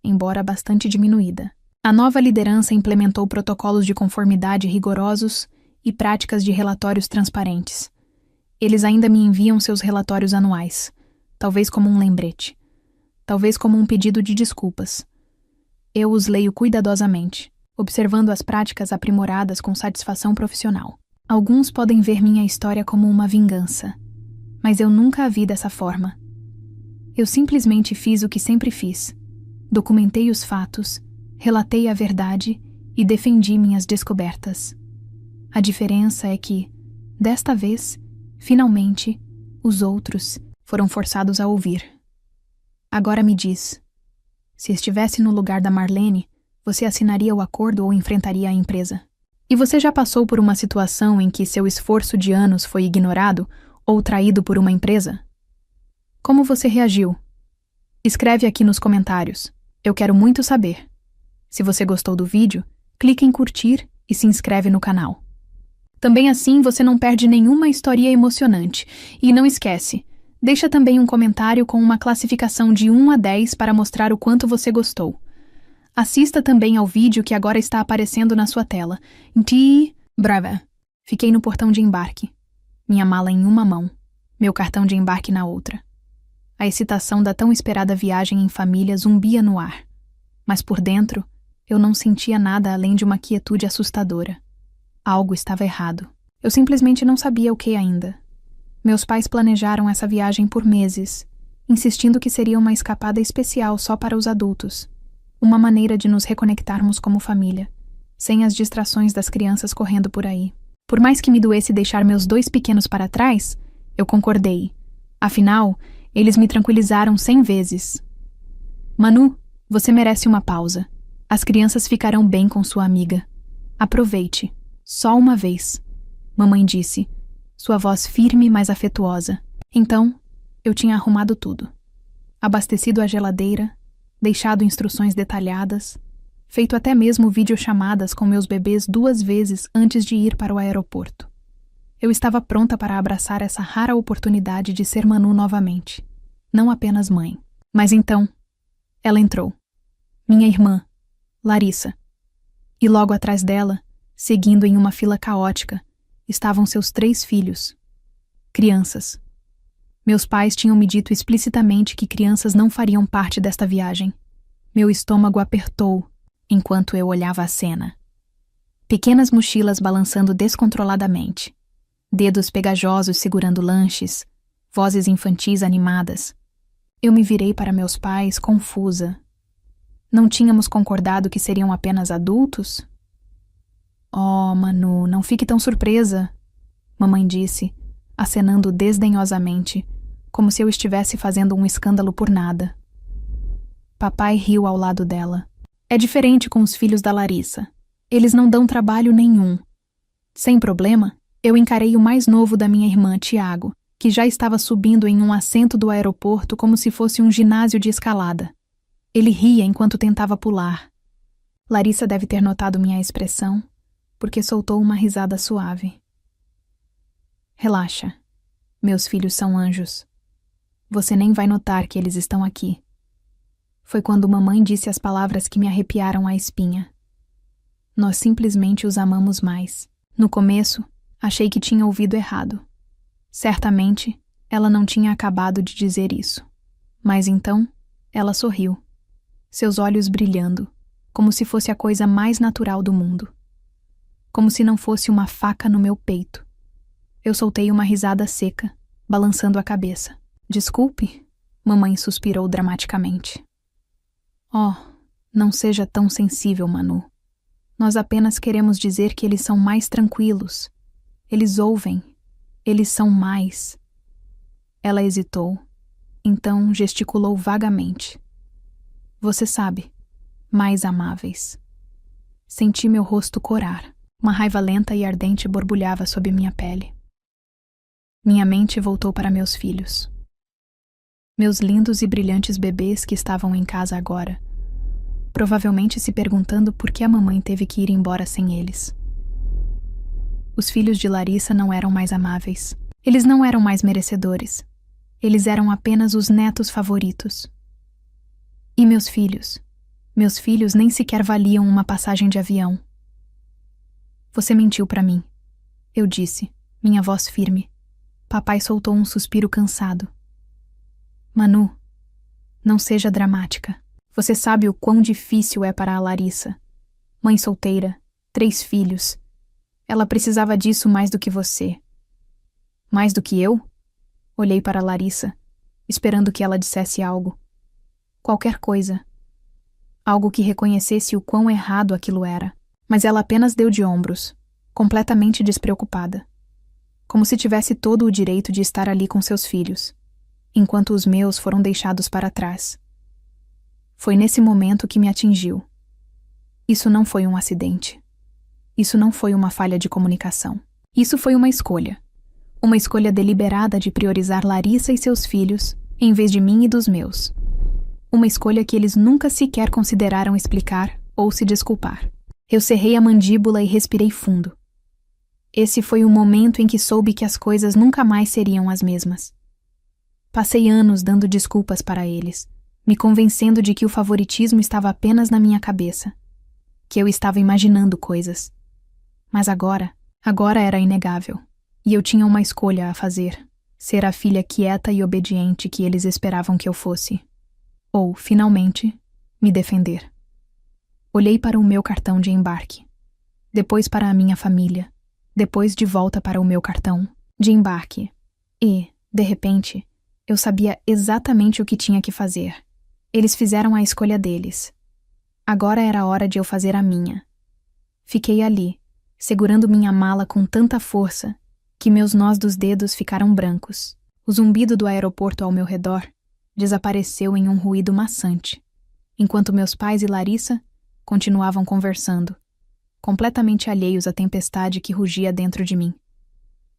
embora bastante diminuída. A nova liderança implementou protocolos de conformidade rigorosos e práticas de relatórios transparentes. Eles ainda me enviam seus relatórios anuais, talvez como um lembrete, talvez como um pedido de desculpas. Eu os leio cuidadosamente, observando as práticas aprimoradas com satisfação profissional. Alguns podem ver minha história como uma vingança, mas eu nunca a vi dessa forma. Eu simplesmente fiz o que sempre fiz. Documentei os fatos, relatei a verdade e defendi minhas descobertas. A diferença é que, desta vez, finalmente, os outros foram forçados a ouvir. Agora me diz, se estivesse no lugar da Marlene, você assinaria o acordo ou enfrentaria a empresa? E você já passou por uma situação em que seu esforço de anos foi ignorado ou traído por uma empresa? Como você reagiu? Escreve aqui nos comentários. Eu quero muito saber. Se você gostou do vídeo, clique em curtir e se inscreve no canal. Também assim você não perde nenhuma história emocionante. E não esquece, deixa também um comentário com uma classificação de 1 a 10 para mostrar o quanto você gostou. Assista também ao vídeo que agora está aparecendo na sua tela. Brava. Fiquei no portão de embarque. Minha mala em uma mão, meu cartão de embarque na outra. A excitação da tão esperada viagem em família zumbia no ar. Mas por dentro, eu não sentia nada além de uma quietude assustadora. Algo estava errado. Eu simplesmente não sabia o que ainda. Meus pais planejaram essa viagem por meses, insistindo que seria uma escapada especial só para os adultos. Uma maneira de nos reconectarmos como família, sem as distrações das crianças correndo por aí. Por mais que me doesse deixar meus 2 pequenos para trás, eu concordei. Afinal, eles me tranquilizaram 100 vezes. Manu, você merece uma pausa. As crianças ficarão bem com sua amiga. Aproveite. Só uma vez. Mamãe disse, sua voz firme, mas afetuosa. Então, eu tinha arrumado tudo. Abastecido a geladeira, deixado instruções detalhadas, feito até mesmo videochamadas com meus bebês 2 vezes antes de ir para o aeroporto. Eu estava pronta para abraçar essa rara oportunidade de ser Manu novamente. Não apenas mãe. Mas então, ela entrou. Minha irmã, Larissa. E logo atrás dela, seguindo em uma fila caótica, estavam seus 3 filhos. Crianças. Meus pais tinham me dito explicitamente que crianças não fariam parte desta viagem. Meu estômago apertou enquanto eu olhava a cena. Pequenas mochilas balançando descontroladamente. Dedos pegajosos segurando lanches, vozes infantis animadas. Eu me virei para meus pais, confusa. Não tínhamos concordado que seriam apenas adultos? Oh, Manu, não fique tão surpresa, mamãe disse, acenando desdenhosamente, como se eu estivesse fazendo um escândalo por nada. Papai riu ao lado dela. É diferente com os filhos da Larissa. Eles não dão trabalho nenhum. Sem problema, Eu encarei o mais novo da minha irmã, Tiago, que já estava subindo em um assento do aeroporto como se fosse um ginásio de escalada. Ele ria enquanto tentava pular. Larissa deve ter notado minha expressão, porque soltou uma risada suave. Relaxa. Meus filhos são anjos. Você nem vai notar que eles estão aqui. Foi quando mamãe disse as palavras que me arrepiaram a espinha. Nós simplesmente os amamos mais. No começo, achei que tinha ouvido errado. Certamente, ela não tinha acabado de dizer isso. Mas então, ela sorriu. Seus olhos brilhando, como se fosse a coisa mais natural do mundo. Como se não fosse uma faca no meu peito. Eu soltei uma risada seca, balançando a cabeça. Desculpe, mamãe suspirou dramaticamente. Oh, não seja tão sensível, Manu. Nós apenas queremos dizer que eles são mais tranquilos. Eles ouvem. Eles são mais. Ela hesitou, então gesticulou vagamente. Você sabe, mais amáveis. Senti meu rosto corar. Uma raiva lenta e ardente borbulhava sob minha pele. Minha mente voltou para meus filhos. Meus lindos e brilhantes bebês que estavam em casa agora, provavelmente se perguntando por que a mamãe teve que ir embora sem eles. Os filhos de Larissa não eram mais amáveis. Eles não eram mais merecedores. Eles eram apenas os netos favoritos. E meus filhos? Meus filhos nem sequer valiam uma passagem de avião. Você mentiu para mim, eu disse, minha voz firme. Papai soltou um suspiro cansado. Manu, não seja dramática. Você sabe o quão difícil é para a Larissa. Mãe solteira, 3 filhos. Ela precisava disso mais do que você. Mais do que eu? Olhei para Larissa, esperando que ela dissesse algo. Qualquer coisa. Algo que reconhecesse o quão errado aquilo era. Mas ela apenas deu de ombros, completamente despreocupada. Como se tivesse todo o direito de estar ali com seus filhos, enquanto os meus foram deixados para trás. Foi nesse momento que me atingiu. Isso não foi um acidente. Isso não foi uma falha de comunicação. Isso foi uma escolha. Uma escolha deliberada de priorizar Larissa e seus filhos, em vez de mim e dos meus. Uma escolha que eles nunca sequer consideraram explicar ou se desculpar. Eu cerrei a mandíbula e respirei fundo. Esse foi o momento em que soube que as coisas nunca mais seriam as mesmas. Passei anos dando desculpas para eles, me convencendo de que o favoritismo estava apenas na minha cabeça, que eu estava imaginando coisas. Mas agora era inegável, e eu tinha uma escolha a fazer: ser a filha quieta e obediente que eles esperavam que eu fosse. Ou, finalmente, me defender. Olhei para o meu cartão de embarque, depois para a minha família, depois de volta para o meu cartão de embarque. E, de repente, eu sabia exatamente o que tinha que fazer. Eles fizeram a escolha deles. Agora era a hora de eu fazer a minha. Fiquei ali, segurando minha mala com tanta força que meus nós dos dedos ficaram brancos. O zumbido do aeroporto ao meu redor desapareceu em um ruído maçante, enquanto meus pais e Larissa continuavam conversando, completamente alheios à tempestade que rugia dentro de mim.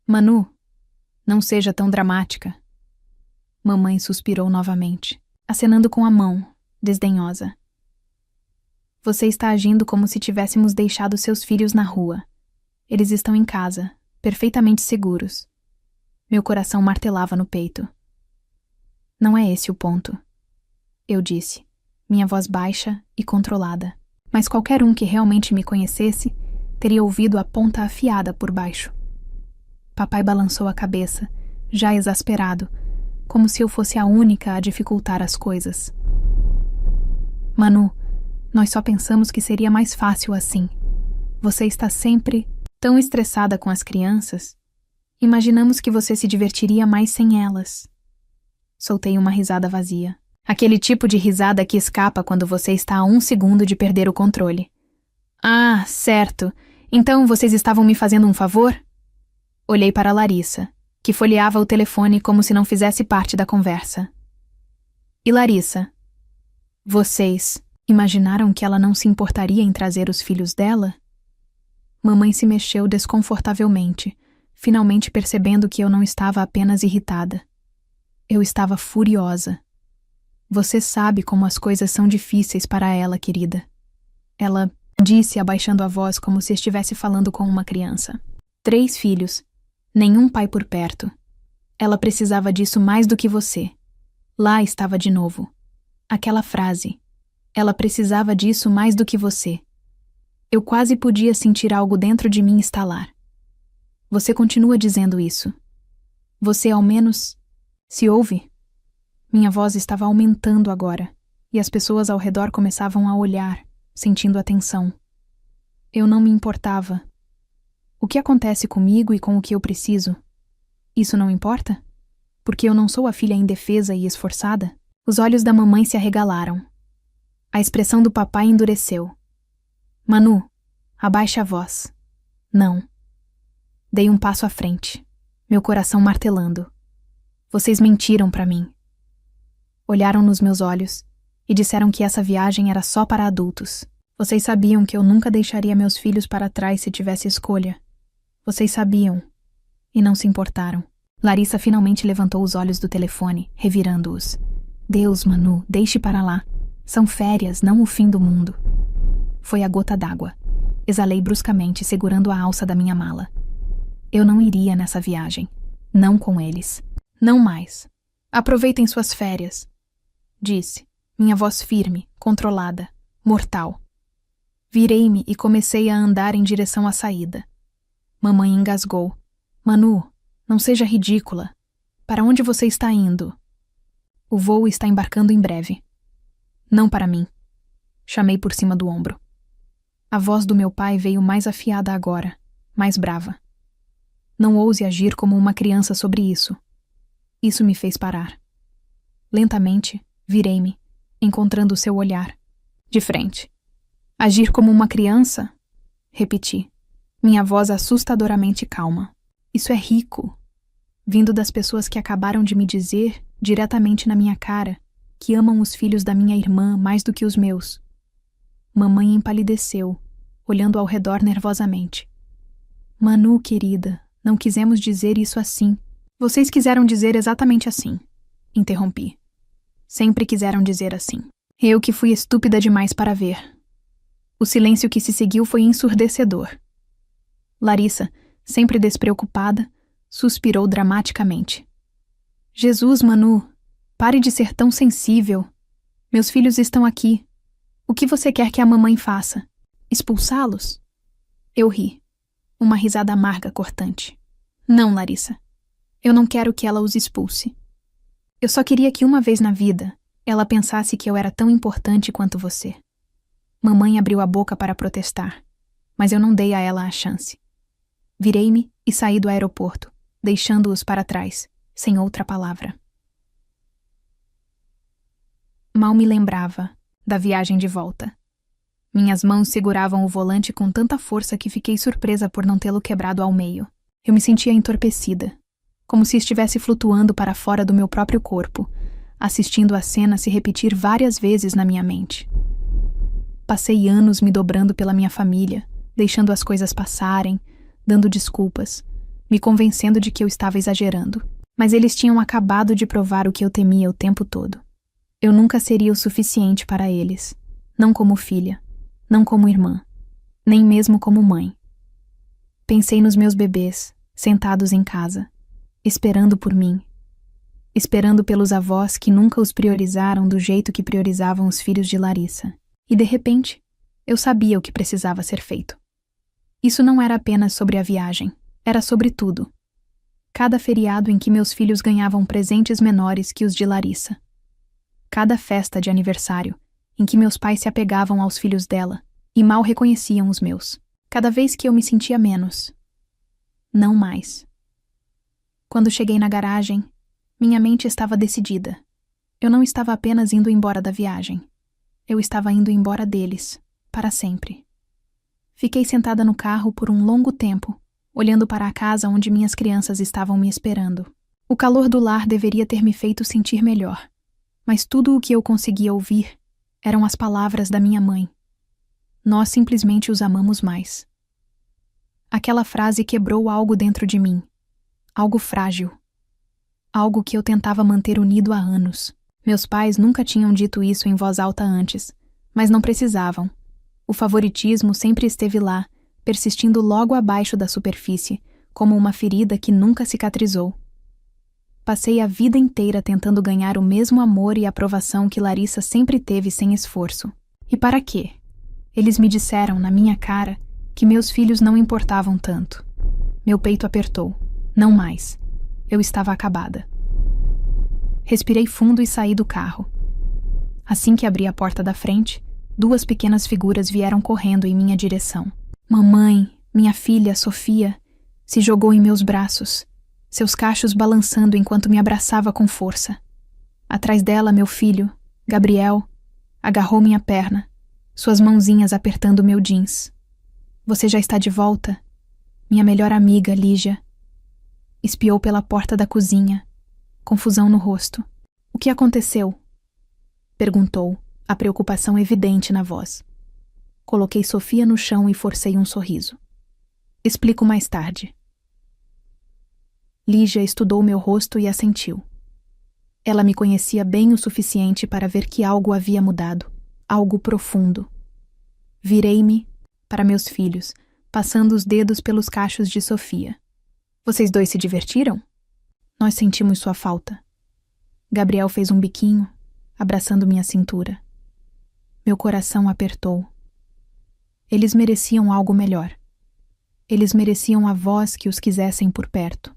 Manu, não seja tão dramática. Mamãe suspirou novamente, acenando com a mão, desdenhosa. Você está agindo como se tivéssemos deixado seus filhos na rua. Eles estão em casa, perfeitamente seguros. Meu coração martelava no peito. Não é esse o ponto, eu disse, minha voz baixa e controlada. Mas qualquer um que realmente me conhecesse teria ouvido a ponta afiada por baixo. Papai balançou a cabeça, já exasperado, como se eu fosse a única a dificultar as coisas. Manu, nós só pensamos que seria mais fácil assim. Você está sempre tão estressada com as crianças. Imaginamos que você se divertiria mais sem elas. Soltei uma risada vazia. Aquele tipo de risada que escapa quando você está a 1 segundo de perder o controle. Ah, certo. Então vocês estavam me fazendo um favor? Olhei para Larissa, que folheava o telefone como se não fizesse parte da conversa. E Larissa? Vocês imaginaram que ela não se importaria em trazer os filhos dela? Mamãe se mexeu desconfortavelmente, finalmente percebendo que eu não estava apenas irritada. Eu estava furiosa. Você sabe como as coisas são difíceis para ela, querida. Ela disse, abaixando a voz como se estivesse falando com uma criança. 3 filhos, nenhum pai por perto. Ela precisava disso mais do que você. Lá estava de novo. Aquela frase. Ela precisava disso mais do que você. Eu quase podia sentir algo dentro de mim estalar. Você continua dizendo isso. Você ao menos se ouve? Minha voz estava aumentando agora, e as pessoas ao redor começavam a olhar, sentindo a tensão. Eu não me importava. O que acontece comigo e com o que eu preciso? Isso não importa? Porque eu não sou a filha indefesa e esforçada? Os olhos da mamãe se arregalaram. A expressão do papai endureceu. Manu, abaixe a voz. Não. Dei um passo à frente, meu coração martelando. Vocês mentiram para mim. Olharam nos meus olhos e disseram que essa viagem era só para adultos. Vocês sabiam que eu nunca deixaria meus filhos para trás se tivesse escolha. Vocês sabiam e não se importaram. Larissa finalmente levantou os olhos do telefone, revirando-os. Deus, Manu, deixe para lá. São férias, não o fim do mundo. Foi a gota d'água. Exalei bruscamente, segurando a alça da minha mala. Eu não iria nessa viagem. Não com eles. Não mais. Aproveitem suas férias. Disse, minha voz firme, controlada, mortal. Virei-me e comecei a andar em direção à saída. Mamãe engasgou. Manu, não seja ridícula. Para onde você está indo? O voo está embarcando em breve. Não para mim. Chamei por cima do ombro. A voz do meu pai veio mais afiada agora, mais brava. Não ouse agir como uma criança sobre isso. Isso me fez parar. Lentamente, virei-me, encontrando o seu olhar. De frente. Agir como uma criança? Repeti, minha voz assustadoramente calma. Isso é rico. Vindo das pessoas que acabaram de me dizer, diretamente na minha cara, que amam os filhos da minha irmã mais do que os meus. Mamãe empalideceu, olhando ao redor nervosamente. Manu, querida, não quisemos dizer isso assim. Vocês quiseram dizer exatamente assim, interrompi. Sempre quiseram dizer assim. Eu que fui estúpida demais para ver. O silêncio que se seguiu foi ensurdecedor. Larissa, sempre despreocupada, suspirou dramaticamente. Jesus, Manu, pare de ser tão sensível. Meus filhos estão aqui. O que você quer que a mamãe faça? Expulsá-los? Eu ri. Uma risada amarga cortante. Não, Larissa. Eu não quero que ela os expulse. Eu só queria que uma vez na vida ela pensasse que eu era tão importante quanto você. Mamãe abriu a boca para protestar, mas eu não dei a ela a chance. Virei-me e saí do aeroporto, deixando-os para trás, sem outra palavra. Mal me lembrava da viagem de volta. Minhas mãos seguravam o volante com tanta força que fiquei surpresa por não tê-lo quebrado ao meio. Eu me sentia entorpecida, como se estivesse flutuando para fora do meu próprio corpo, assistindo a cena se repetir várias vezes na minha mente. Passei anos me dobrando pela minha família, deixando as coisas passarem, dando desculpas, me convencendo de que eu estava exagerando. Mas eles tinham acabado de provar o que eu temia o tempo todo. Eu nunca seria o suficiente para eles, não como filha, não como irmã, nem mesmo como mãe. Pensei nos meus bebês, sentados em casa, esperando por mim, esperando pelos avós que nunca os priorizaram do jeito que priorizavam os filhos de Larissa. E, de repente, eu sabia o que precisava ser feito. Isso não era apenas sobre a viagem, era sobre tudo. Cada feriado em que meus filhos ganhavam presentes menores que os de Larissa. Cada festa de aniversário em que meus pais se apegavam aos filhos dela e mal reconheciam os meus. Cada vez que eu me sentia menos. Não mais. Quando cheguei na garagem, minha mente estava decidida. Eu não estava apenas indo embora da viagem. Eu estava indo embora deles, para sempre. Fiquei sentada no carro por um longo tempo, olhando para a casa onde minhas crianças estavam me esperando. O calor do lar deveria ter me feito sentir melhor, mas tudo o que eu conseguia ouvir eram as palavras da minha mãe. Nós simplesmente os amamos mais. Aquela frase quebrou algo dentro de mim. Algo frágil. Algo que eu tentava manter unido há anos. Meus pais nunca tinham dito isso em voz alta antes, mas não precisavam. O favoritismo sempre esteve lá, persistindo logo abaixo da superfície, como uma ferida que nunca cicatrizou. Passei a vida inteira tentando ganhar o mesmo amor e aprovação que Larissa sempre teve sem esforço. E para quê? Eles me disseram, na minha cara, que meus filhos não importavam tanto. Meu peito apertou. Não mais. Eu estava acabada. Respirei fundo e saí do carro. Assim que abri a porta da frente, 2 pequenas figuras vieram correndo em minha direção. Mamãe, minha filha, Sofia, se jogou em meus braços, seus cachos balançando enquanto me abraçava com força. Atrás dela, meu filho, Gabriel, agarrou minha perna, suas mãozinhas apertando meu jeans. Você já está de volta? Minha melhor amiga, Lígia. Espiou pela porta da cozinha, confusão no rosto. O que aconteceu? Perguntou, a preocupação evidente na voz. Coloquei Sofia no chão e forcei um sorriso. Explico mais tarde. Lígia estudou meu rosto e assentiu. Ela me conhecia bem o suficiente para ver que algo havia mudado, algo profundo. Virei-me para meus filhos, passando os dedos pelos cachos de Sofia. Vocês 2 se divertiram? Nós sentimos sua falta. Gabriel fez um biquinho, abraçando minha cintura. Meu coração apertou. Eles mereciam algo melhor. Eles mereciam avós que os quisessem por perto.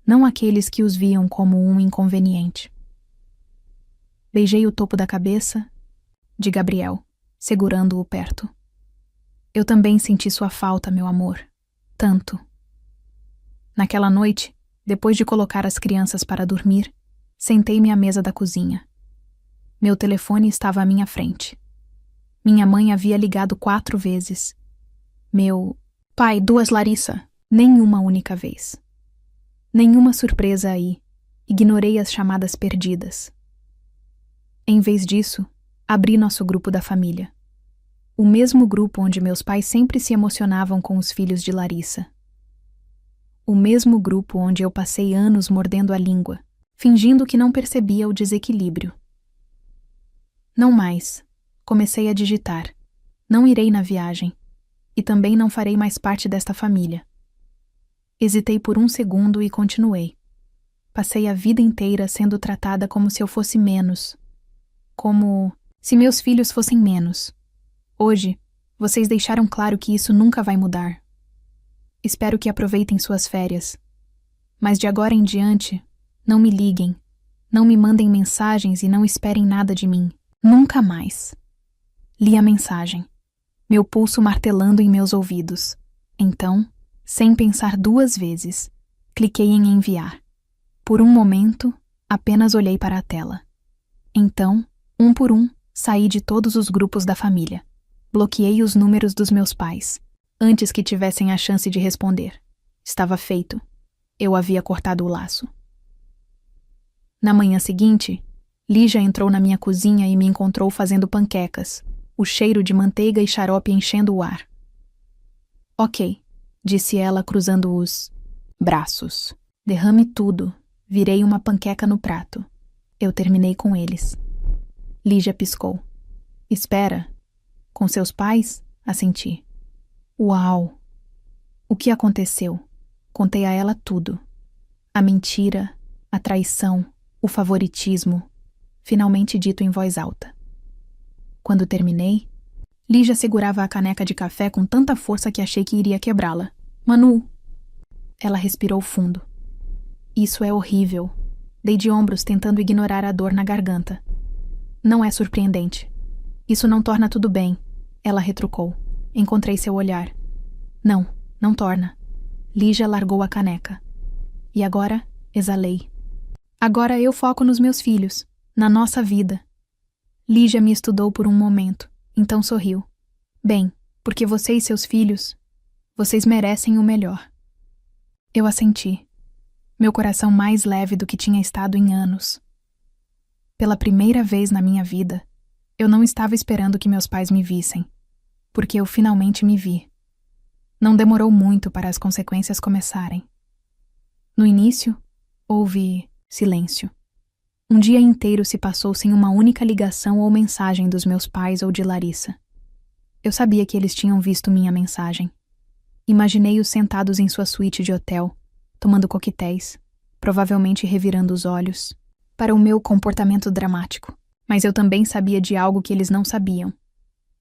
Não aqueles que os viam como um inconveniente. Beijei o topo da cabeça de Gabriel, segurando-o perto. Eu também senti sua falta, meu amor. Tanto. Naquela noite, depois de colocar as crianças para dormir, sentei-me à mesa da cozinha. Meu telefone estava à minha frente. Minha mãe havia ligado 4 vezes. Meu pai, 2 Larissa, nenhuma única vez. Nenhuma surpresa aí. Ignorei as chamadas perdidas. Em vez disso, abri nosso grupo da família. O mesmo grupo onde meus pais sempre se emocionavam com os filhos de Larissa. O mesmo grupo onde eu passei anos mordendo a língua, fingindo que não percebia o desequilíbrio. Não mais. Comecei a digitar. Não irei na viagem. E também não farei mais parte desta família. Hesitei por um segundo e continuei. Passei a vida inteira sendo tratada como se eu fosse menos. Como se meus filhos fossem menos. Hoje, vocês deixaram claro que isso nunca vai mudar. Espero que aproveitem suas férias. Mas de agora em diante, não me liguem, não me mandem mensagens e não esperem nada de mim. Nunca mais. Li a mensagem, meu pulso martelando em meus ouvidos. Então, sem pensar 2 vezes, cliquei em enviar. Por um momento, apenas olhei para a tela. Então, um por um, saí de todos os grupos da família. Bloqueei os números dos meus pais, antes que tivessem a chance de responder. Estava feito. Eu havia cortado o laço. Na manhã seguinte, Lígia entrou na minha cozinha e me encontrou fazendo panquecas, o cheiro de manteiga e xarope enchendo o ar. Ok, disse ela cruzando os braços. Derrame tudo. Virei uma panqueca no prato. Eu terminei com eles. Lígia piscou. Espera. Com seus pais? Assenti. Uau! O que aconteceu? Contei a ela tudo. A mentira, a traição, o favoritismo, finalmente dito em voz alta. Quando terminei, Lígia segurava a caneca de café com tanta força que achei que iria quebrá-la. Manu! Ela respirou fundo. Isso é horrível. Dei de ombros tentando ignorar a dor na garganta. Não é surpreendente. Isso não torna tudo bem. Ela retrucou. Encontrei seu olhar. Não, não torna. Lígia largou a caneca. E agora, exalei. Agora eu foco nos meus filhos, na nossa vida. Lígia me estudou por um momento, então sorriu. Bem, porque você e seus filhos, vocês merecem o melhor. Eu assenti. Meu coração mais leve do que tinha estado em anos. Pela primeira vez na minha vida, eu não estava esperando que meus pais me vissem, porque eu finalmente me vi. Não demorou muito para as consequências começarem. No início, houve silêncio. Um dia inteiro se passou sem uma única ligação ou mensagem dos meus pais ou de Larissa. Eu sabia que eles tinham visto minha mensagem. Imaginei-os sentados em sua suíte de hotel, tomando coquetéis, provavelmente revirando os olhos, para o meu comportamento dramático. Mas eu também sabia de algo que eles não sabiam.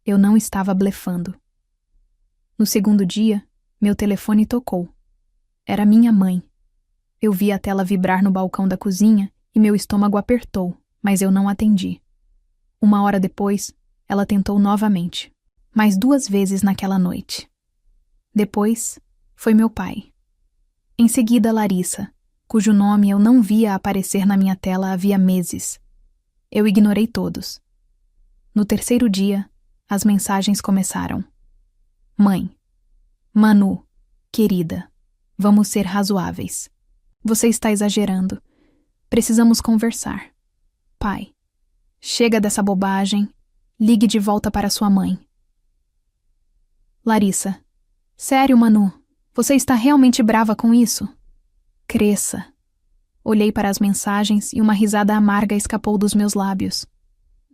Eu não estava blefando. No segundo dia, meu telefone tocou. Era minha mãe. Eu vi a tela vibrar no balcão da cozinha e meu estômago apertou, mas eu não atendi. 1 hora depois, ela tentou novamente, mais 2 vezes naquela noite. Depois, foi meu pai. Em seguida, Larissa, cujo nome eu não via aparecer na minha tela havia meses. Eu ignorei todos. No terceiro dia, as mensagens começaram. Mãe. Manu, querida, vamos ser razoáveis. Você está exagerando. Precisamos conversar. Pai, chega dessa bobagem. Ligue de volta para sua mãe. Larissa. Sério, Manu? Você está realmente brava com isso? Cresça. Olhei para as mensagens e uma risada amarga escapou dos meus lábios.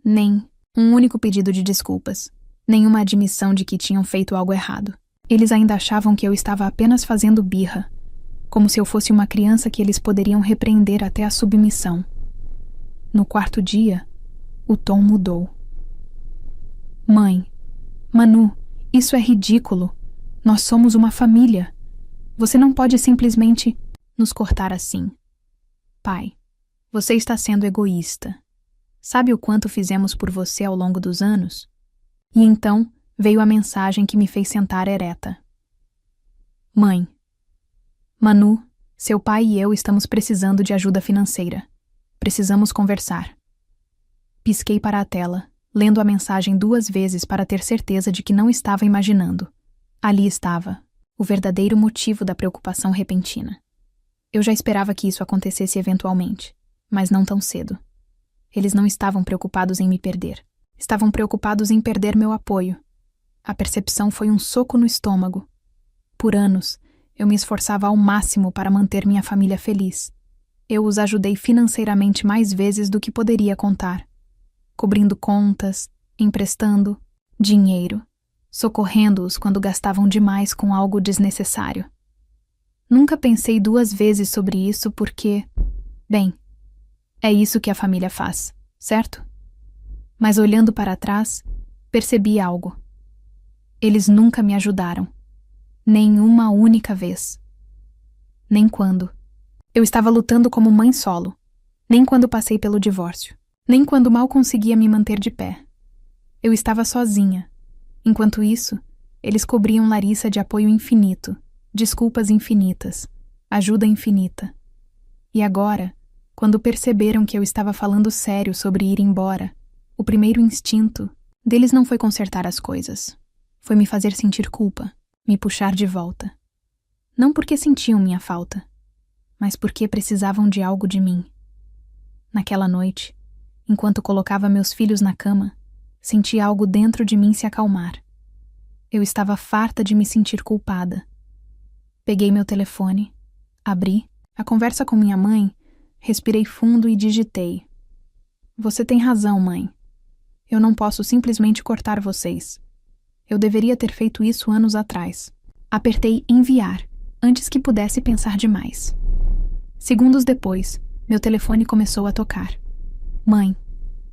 Nem um único pedido de desculpas. Nenhuma admissão de que tinham feito algo errado. Eles ainda achavam que eu estava apenas fazendo birra, como se eu fosse uma criança que eles poderiam repreender até a submissão. No quarto dia, o tom mudou. Mãe, Manu, isso é ridículo. Nós somos uma família. Você não pode simplesmente nos cortar assim. Pai, você está sendo egoísta. Sabe o quanto fizemos por você ao longo dos anos? E então veio a mensagem que me fez sentar ereta. Mãe, Manu, seu pai e eu estamos precisando de ajuda financeira. Precisamos conversar. Pisquei para a tela, lendo a mensagem 2 vezes para ter certeza de que não estava imaginando. Ali estava, o verdadeiro motivo da preocupação repentina. Eu já esperava que isso acontecesse eventualmente, mas não tão cedo. Eles não estavam preocupados em me perder. Estavam preocupados em perder meu apoio. A percepção foi um soco no estômago. Por anos, eu me esforçava ao máximo para manter minha família feliz. Eu os ajudei financeiramente mais vezes do que poderia contar. Cobrindo contas, emprestando dinheiro, socorrendo-os quando gastavam demais com algo desnecessário. Nunca pensei 2 vezes sobre isso porque, bem, é isso que a família faz, certo? Mas olhando para trás, percebi algo. Eles nunca me ajudaram. Nem uma única vez. Nem quando. Eu estava lutando como mãe solo. Nem quando passei pelo divórcio. Nem quando mal conseguia me manter de pé. Eu estava sozinha. Enquanto isso, eles cobriam Larissa de apoio infinito, desculpas infinitas, ajuda infinita. E agora, quando perceberam que eu estava falando sério sobre ir embora, o primeiro instinto deles não foi consertar as coisas. Foi me fazer sentir culpa, me puxar de volta. Não porque sentiam minha falta, mas porque precisavam de algo de mim. Naquela noite, enquanto colocava meus filhos na cama, senti algo dentro de mim se acalmar. Eu estava farta de me sentir culpada. Peguei meu telefone, abri a conversa com minha mãe, respirei fundo e digitei. Você tem razão, mãe. Eu não posso simplesmente cortar vocês. Eu deveria ter feito isso anos atrás. Apertei enviar, antes que pudesse pensar demais. Segundos depois, meu telefone começou a tocar. Mãe,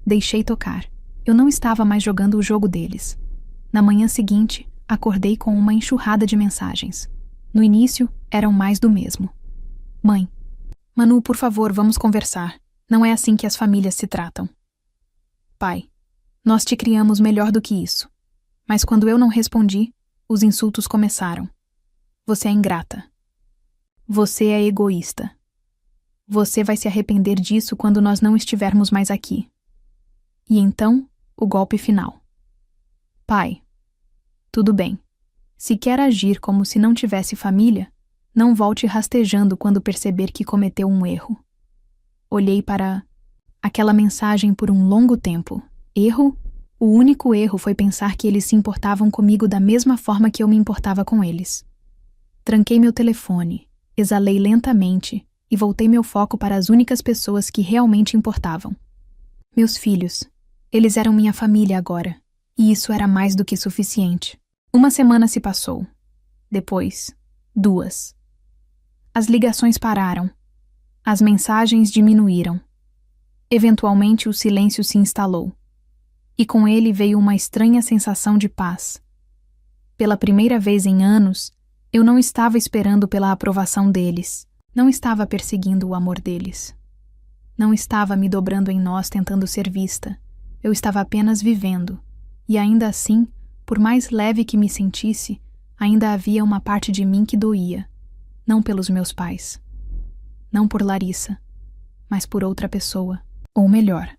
deixei tocar. Eu não estava mais jogando o jogo deles. Na manhã seguinte, acordei com uma enxurrada de mensagens. No início, eram mais do mesmo. Mãe, Manu, por favor, vamos conversar. Não é assim que as famílias se tratam. Pai, nós te criamos melhor do que isso. Mas quando eu não respondi, os insultos começaram. Você é ingrata. Você é egoísta. Você vai se arrepender disso quando nós não estivermos mais aqui. E então, o golpe final. Pai, tudo bem. Se quer agir como se não tivesse família, não volte rastejando quando perceber que cometeu um erro. Olhei para aquela mensagem por um longo tempo. Erro? O único erro foi pensar que eles se importavam comigo da mesma forma que eu me importava com eles. Tranquei meu telefone, exalei lentamente e voltei meu foco para as únicas pessoas que realmente importavam. Meus filhos. Eles eram minha família agora, e isso era mais do que suficiente. Uma semana se passou. Depois, 2. As ligações pararam. As mensagens diminuíram. Eventualmente o silêncio se instalou. E com ele veio uma estranha sensação de paz. Pela primeira vez em anos, eu não estava esperando pela aprovação deles. Não estava perseguindo o amor deles. Não estava me dobrando em nós tentando ser vista. Eu estava apenas vivendo. E ainda assim, por mais leve que me sentisse, ainda havia uma parte de mim que doía. Não pelos meus pais. Não por Larissa. Mas por outra pessoa. Ou melhor,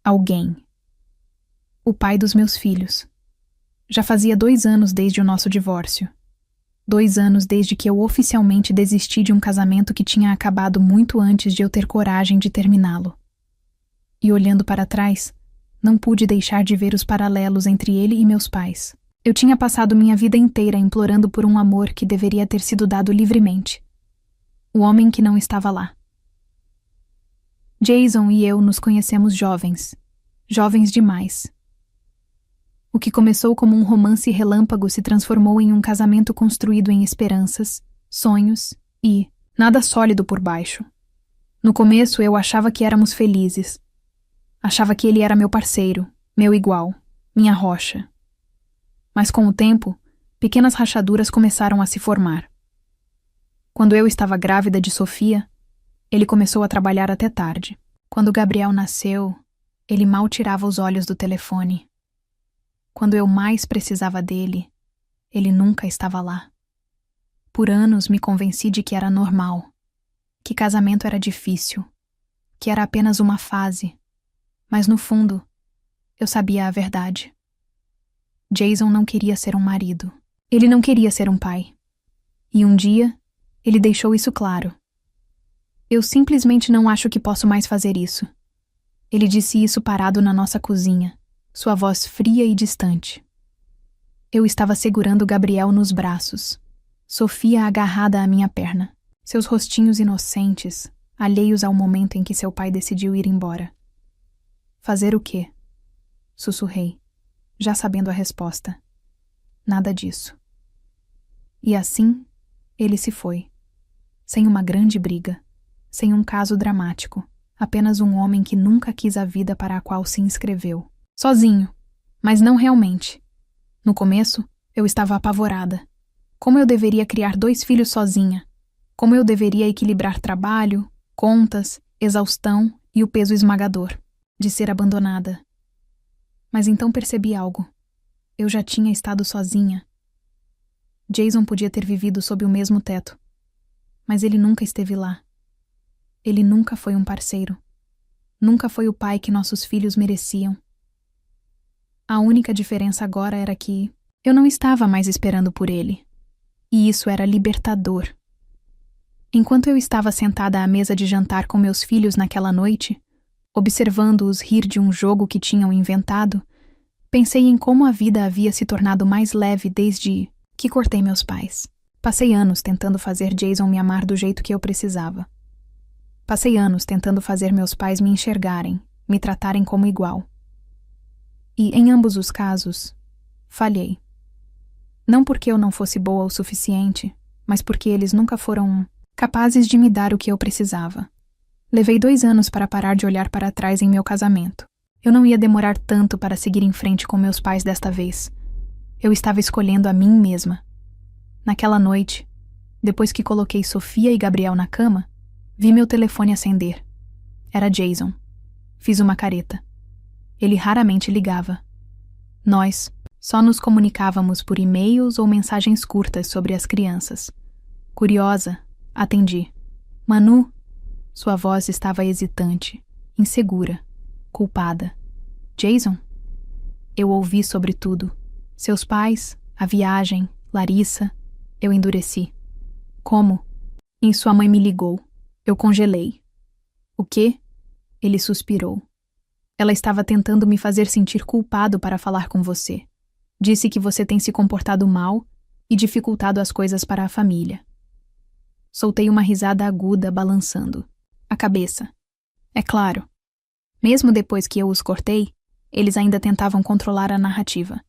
alguém. O pai dos meus filhos. Já fazia 2 anos desde o nosso divórcio. 2 anos desde que eu oficialmente desisti de um casamento que tinha acabado muito antes de eu ter coragem de terminá-lo. E olhando para trás, não pude deixar de ver os paralelos entre ele e meus pais. Eu tinha passado minha vida inteira implorando por um amor que deveria ter sido dado livremente. O homem que não estava lá. Jason e eu nos conhecemos jovens. Jovens demais. O que começou como um romance relâmpago se transformou em um casamento construído em esperanças, sonhos e nada sólido por baixo. No começo eu achava que éramos felizes. Achava que ele era meu parceiro, meu igual, minha rocha. Mas com o tempo, pequenas rachaduras começaram a se formar. Quando eu estava grávida de Sofia, ele começou a trabalhar até tarde. Quando Gabriel nasceu, ele mal tirava os olhos do telefone. Quando eu mais precisava dele, ele nunca estava lá. Por anos me convenci de que era normal, que casamento era difícil, que era apenas uma fase, mas no fundo, eu sabia a verdade. Jason não queria ser um marido. Ele não queria ser um pai. E um dia, ele deixou isso claro. Eu simplesmente não acho que posso mais fazer isso. Ele disse isso parado na nossa cozinha, sua voz fria e distante. Eu estava segurando Gabriel nos braços, Sofia agarrada à minha perna, seus rostinhos inocentes, alheios ao momento em que seu pai decidiu ir embora. Fazer o quê? Sussurrei, já sabendo a resposta. Nada disso. E assim, ele se foi. Sem uma grande briga, sem um caso dramático, apenas um homem que nunca quis a vida para a qual se inscreveu. Sozinho, mas não realmente. No começo, eu estava apavorada. Como eu deveria criar 2 filhos sozinha? Como eu deveria equilibrar trabalho, contas, exaustão e o peso esmagador de ser abandonada? Mas então percebi algo. Eu já tinha estado sozinha. Jason podia ter vivido sob o mesmo teto, mas ele nunca esteve lá. Ele nunca foi um parceiro. Nunca foi o pai que nossos filhos mereciam. A única diferença agora era que eu não estava mais esperando por ele. E isso era libertador. Enquanto eu estava sentada à mesa de jantar com meus filhos naquela noite, observando-os rir de um jogo que tinham inventado, pensei em como a vida havia se tornado mais leve desde que cortei meus pais. Passei anos tentando fazer Jason me amar do jeito que eu precisava. Passei anos tentando fazer meus pais me enxergarem, me tratarem como igual. E, em ambos os casos, falhei. Não porque eu não fosse boa o suficiente, mas porque eles nunca foram capazes de me dar o que eu precisava. Levei 2 anos para parar de olhar para trás em meu casamento. Eu não ia demorar tanto para seguir em frente com meus pais desta vez. Eu estava escolhendo a mim mesma. Naquela noite, depois que coloquei Sofia e Gabriel na cama, vi meu telefone acender. Era Jason. Fiz uma careta. Ele raramente ligava. Nós só nos comunicávamos por e-mails ou mensagens curtas sobre as crianças. Curiosa, atendi. Manu? Sua voz estava hesitante, insegura, culpada. Jason? Eu ouvi sobre tudo. Seus pais, a viagem, Larissa. Eu endureci. Como? E sua mãe me ligou. Eu congelei. O quê? Ele suspirou. Ela estava tentando me fazer sentir culpado para falar com você. Disse que você tem se comportado mal e dificultado as coisas para a família. Soltei uma risada aguda, balançando a cabeça. É claro. Mesmo depois que eu os cortei, eles ainda tentavam controlar a narrativa.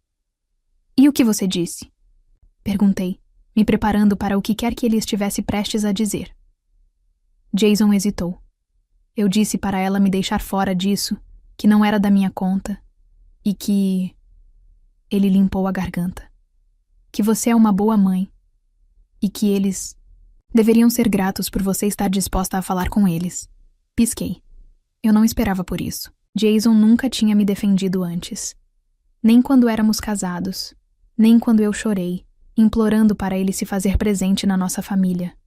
E o que você disse? Perguntei, me preparando para o que quer que ele estivesse prestes a dizer. Jason hesitou. Eu disse para ela me deixar fora disso, que não era da minha conta, e que... Ele limpou a garganta. Que você é uma boa mãe, e que eles deveriam ser gratos por você estar disposta a falar com eles. Pisquei. Eu não esperava por isso. Jason nunca tinha me defendido antes. Nem quando éramos casados, nem quando eu chorei, implorando para ele se fazer presente na nossa família.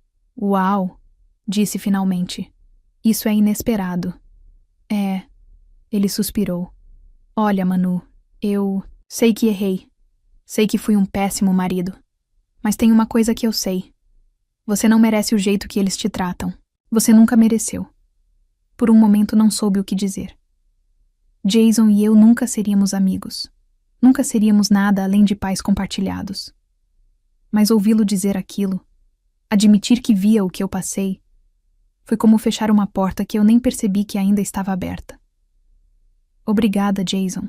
Uau! Disse finalmente. Isso é inesperado. É... Ele suspirou. Olha, Manu, eu sei que errei. Sei que fui um péssimo marido. Mas tem uma coisa que eu sei. Você não merece o jeito que eles te tratam. Você nunca mereceu. Por um momento não soube o que dizer. Jason e eu nunca seríamos amigos. Nunca seríamos nada além de pais compartilhados. Mas ouvi-lo dizer aquilo, admitir que via o que eu passei, foi como fechar uma porta que eu nem percebi que ainda estava aberta. Obrigada, Jason.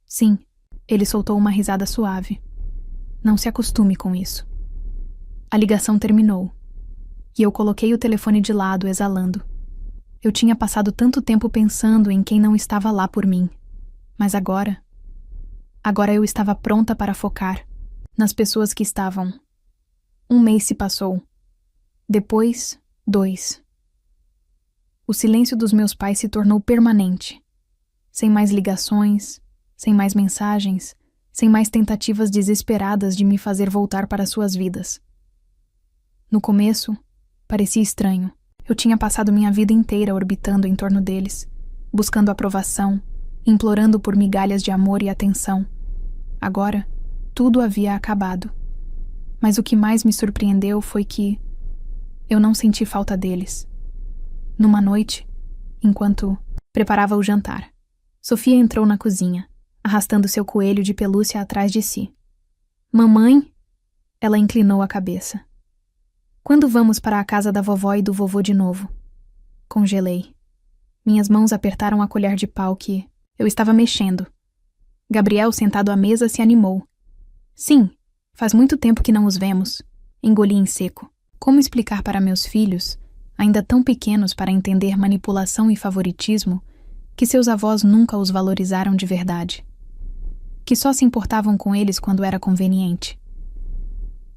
Sim, ele soltou uma risada suave. Não se acostume com isso. A ligação terminou, e eu coloquei o telefone de lado, exalando. Eu tinha passado tanto tempo pensando em quem não estava lá por mim, mas agora eu estava pronta para focar nas pessoas que estavam. 1 mês se passou. Depois, 2. O silêncio dos meus pais se tornou permanente. Sem mais ligações, sem mais mensagens, sem mais tentativas desesperadas de me fazer voltar para suas vidas. No começo, parecia estranho. Eu tinha passado minha vida inteira orbitando em torno deles, buscando aprovação, implorando por migalhas de amor e atenção. Agora, tudo havia acabado. Mas o que mais me surpreendeu foi que eu não senti falta deles. Numa noite, enquanto preparava o jantar, Sofia entrou na cozinha, arrastando seu coelho de pelúcia atrás de si. Mamãe? Ela inclinou a cabeça. Quando vamos para a casa da vovó e do vovô de novo? Congelei. Minhas mãos apertaram a colher de pau que eu estava mexendo. Gabriel, sentado à mesa, se animou. Sim, faz muito tempo que não os vemos. Engoli em seco. Como explicar para meus filhos, ainda tão pequenos para entender manipulação e favoritismo, que seus avós nunca os valorizaram de verdade? Que só se importavam com eles quando era conveniente?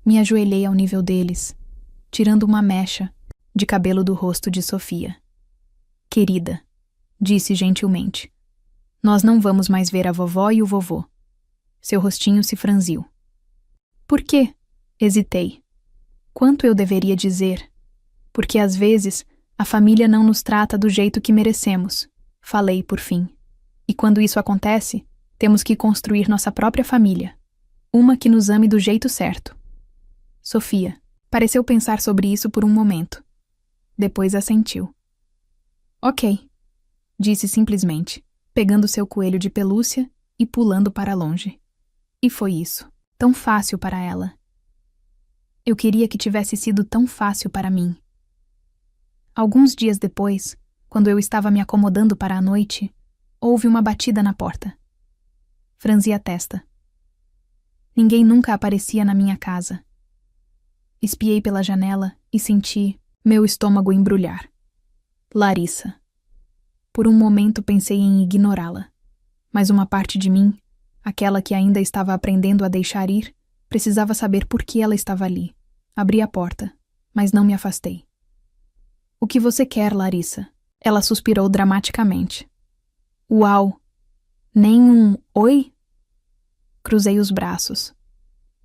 Me ajoelhei ao nível deles, tirando uma mecha de cabelo do rosto de Sofia. Querida, disse gentilmente, nós não vamos mais ver a vovó e o vovô. Seu rostinho se franziu. Por quê? Hesitei. Quanto eu deveria dizer? Porque às vezes a família não nos trata do jeito que merecemos, falei por fim. E quando isso acontece, temos que construir nossa própria família. Uma que nos ame do jeito certo. Sofia pareceu pensar sobre isso por um momento. Depois assentiu. Ok, disse simplesmente, pegando seu coelho de pelúcia e pulando para longe. E foi isso, tão fácil para ela. Eu queria que tivesse sido tão fácil para mim. Alguns dias depois, quando eu estava me acomodando para a noite, houve uma batida na porta. Franzi a testa. Ninguém nunca aparecia na minha casa. Espiei pela janela e senti meu estômago embrulhar. Larissa. Por um momento pensei em ignorá-la, mas uma parte de mim, aquela que ainda estava aprendendo a deixar ir, precisava saber por que ela estava ali. Abri a porta, mas não me afastei. O que você quer, Larissa? Ela suspirou dramaticamente. Uau! Nem um oi? Cruzei os braços.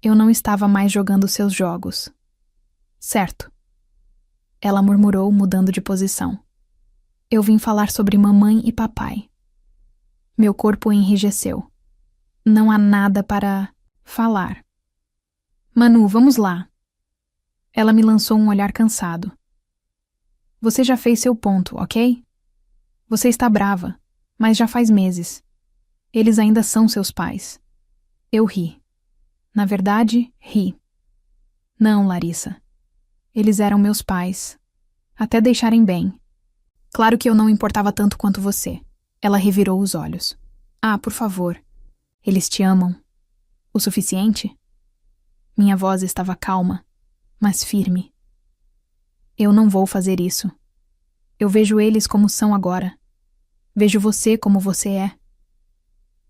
Eu não estava mais jogando seus jogos. Certo. Ela murmurou, mudando de posição. Eu vim falar sobre mamãe e papai. Meu corpo enrijeceu. Não há nada para falar. Manu, vamos lá. Ela me lançou um olhar cansado. Você já fez seu ponto, ok? Você está brava, Mas já faz meses. Eles ainda são seus pais. Eu ri. Na verdade, ri. Não, Larissa. Eles eram meus pais. Até deixarem bem. Claro que eu não importava tanto quanto você. Ela revirou os olhos. Ah, por favor. Eles te amam. O suficiente? Minha voz estava calma, mas firme. Eu não vou fazer isso. Eu vejo eles como são agora. Vejo você como você é.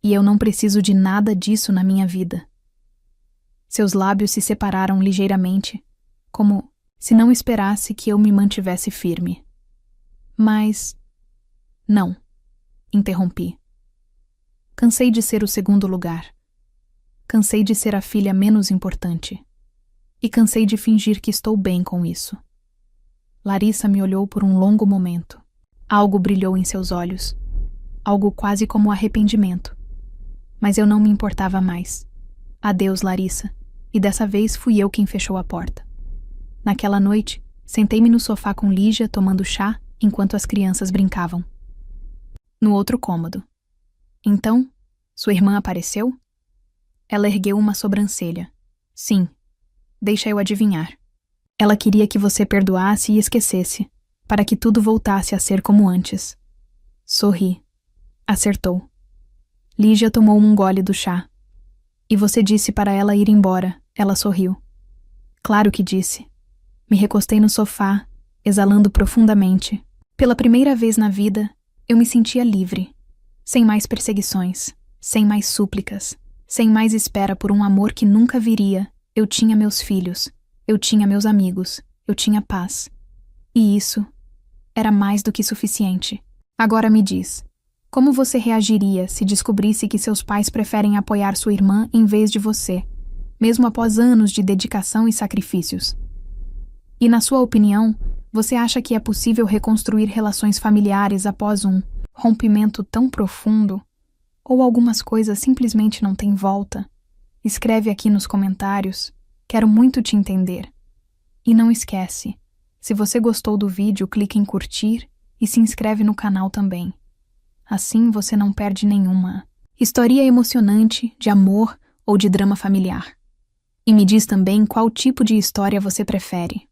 E eu não preciso de nada disso na minha vida. Seus lábios se separaram ligeiramente, como se não esperasse que eu me mantivesse firme. Mas... não, interrompi. Cansei de ser o segundo lugar. Cansei de ser a filha menos importante. E cansei de fingir que estou bem com isso. Larissa me olhou por um longo momento. Algo brilhou em seus olhos. Algo quase como arrependimento. Mas eu não me importava mais. Adeus, Larissa. E dessa vez fui eu quem fechou a porta. Naquela noite, sentei-me no sofá com Lígia tomando chá enquanto as crianças brincavam. No outro cômodo. Então, sua irmã apareceu? Ela ergueu uma sobrancelha. Sim. Deixa eu adivinhar. Ela queria que você perdoasse e esquecesse, para que tudo voltasse a ser como antes. Sorri. Acertou. Lígia tomou um gole do chá. E você disse para ela ir embora. Ela sorriu. Claro que disse. Me recostei no sofá, exalando profundamente. Pela primeira vez na vida, eu me sentia livre. Sem mais perseguições, sem mais súplicas, sem mais espera por um amor que nunca viria. Eu tinha meus filhos, eu tinha meus amigos, eu tinha paz. E isso era mais do que suficiente. Agora me diz, como você reagiria se descobrisse que seus pais preferem apoiar sua irmã em vez de você, mesmo após anos de dedicação e sacrifícios? E na sua opinião, você acha que é possível reconstruir relações familiares após um rompimento tão profundo? Ou algumas coisas simplesmente não têm volta? Escreve aqui nos comentários. Quero muito te entender. E não esquece, se você gostou do vídeo, clique em curtir e se inscreve no canal também. Assim você não perde nenhuma história emocionante de amor ou de drama familiar. E me diz também qual tipo de história você prefere.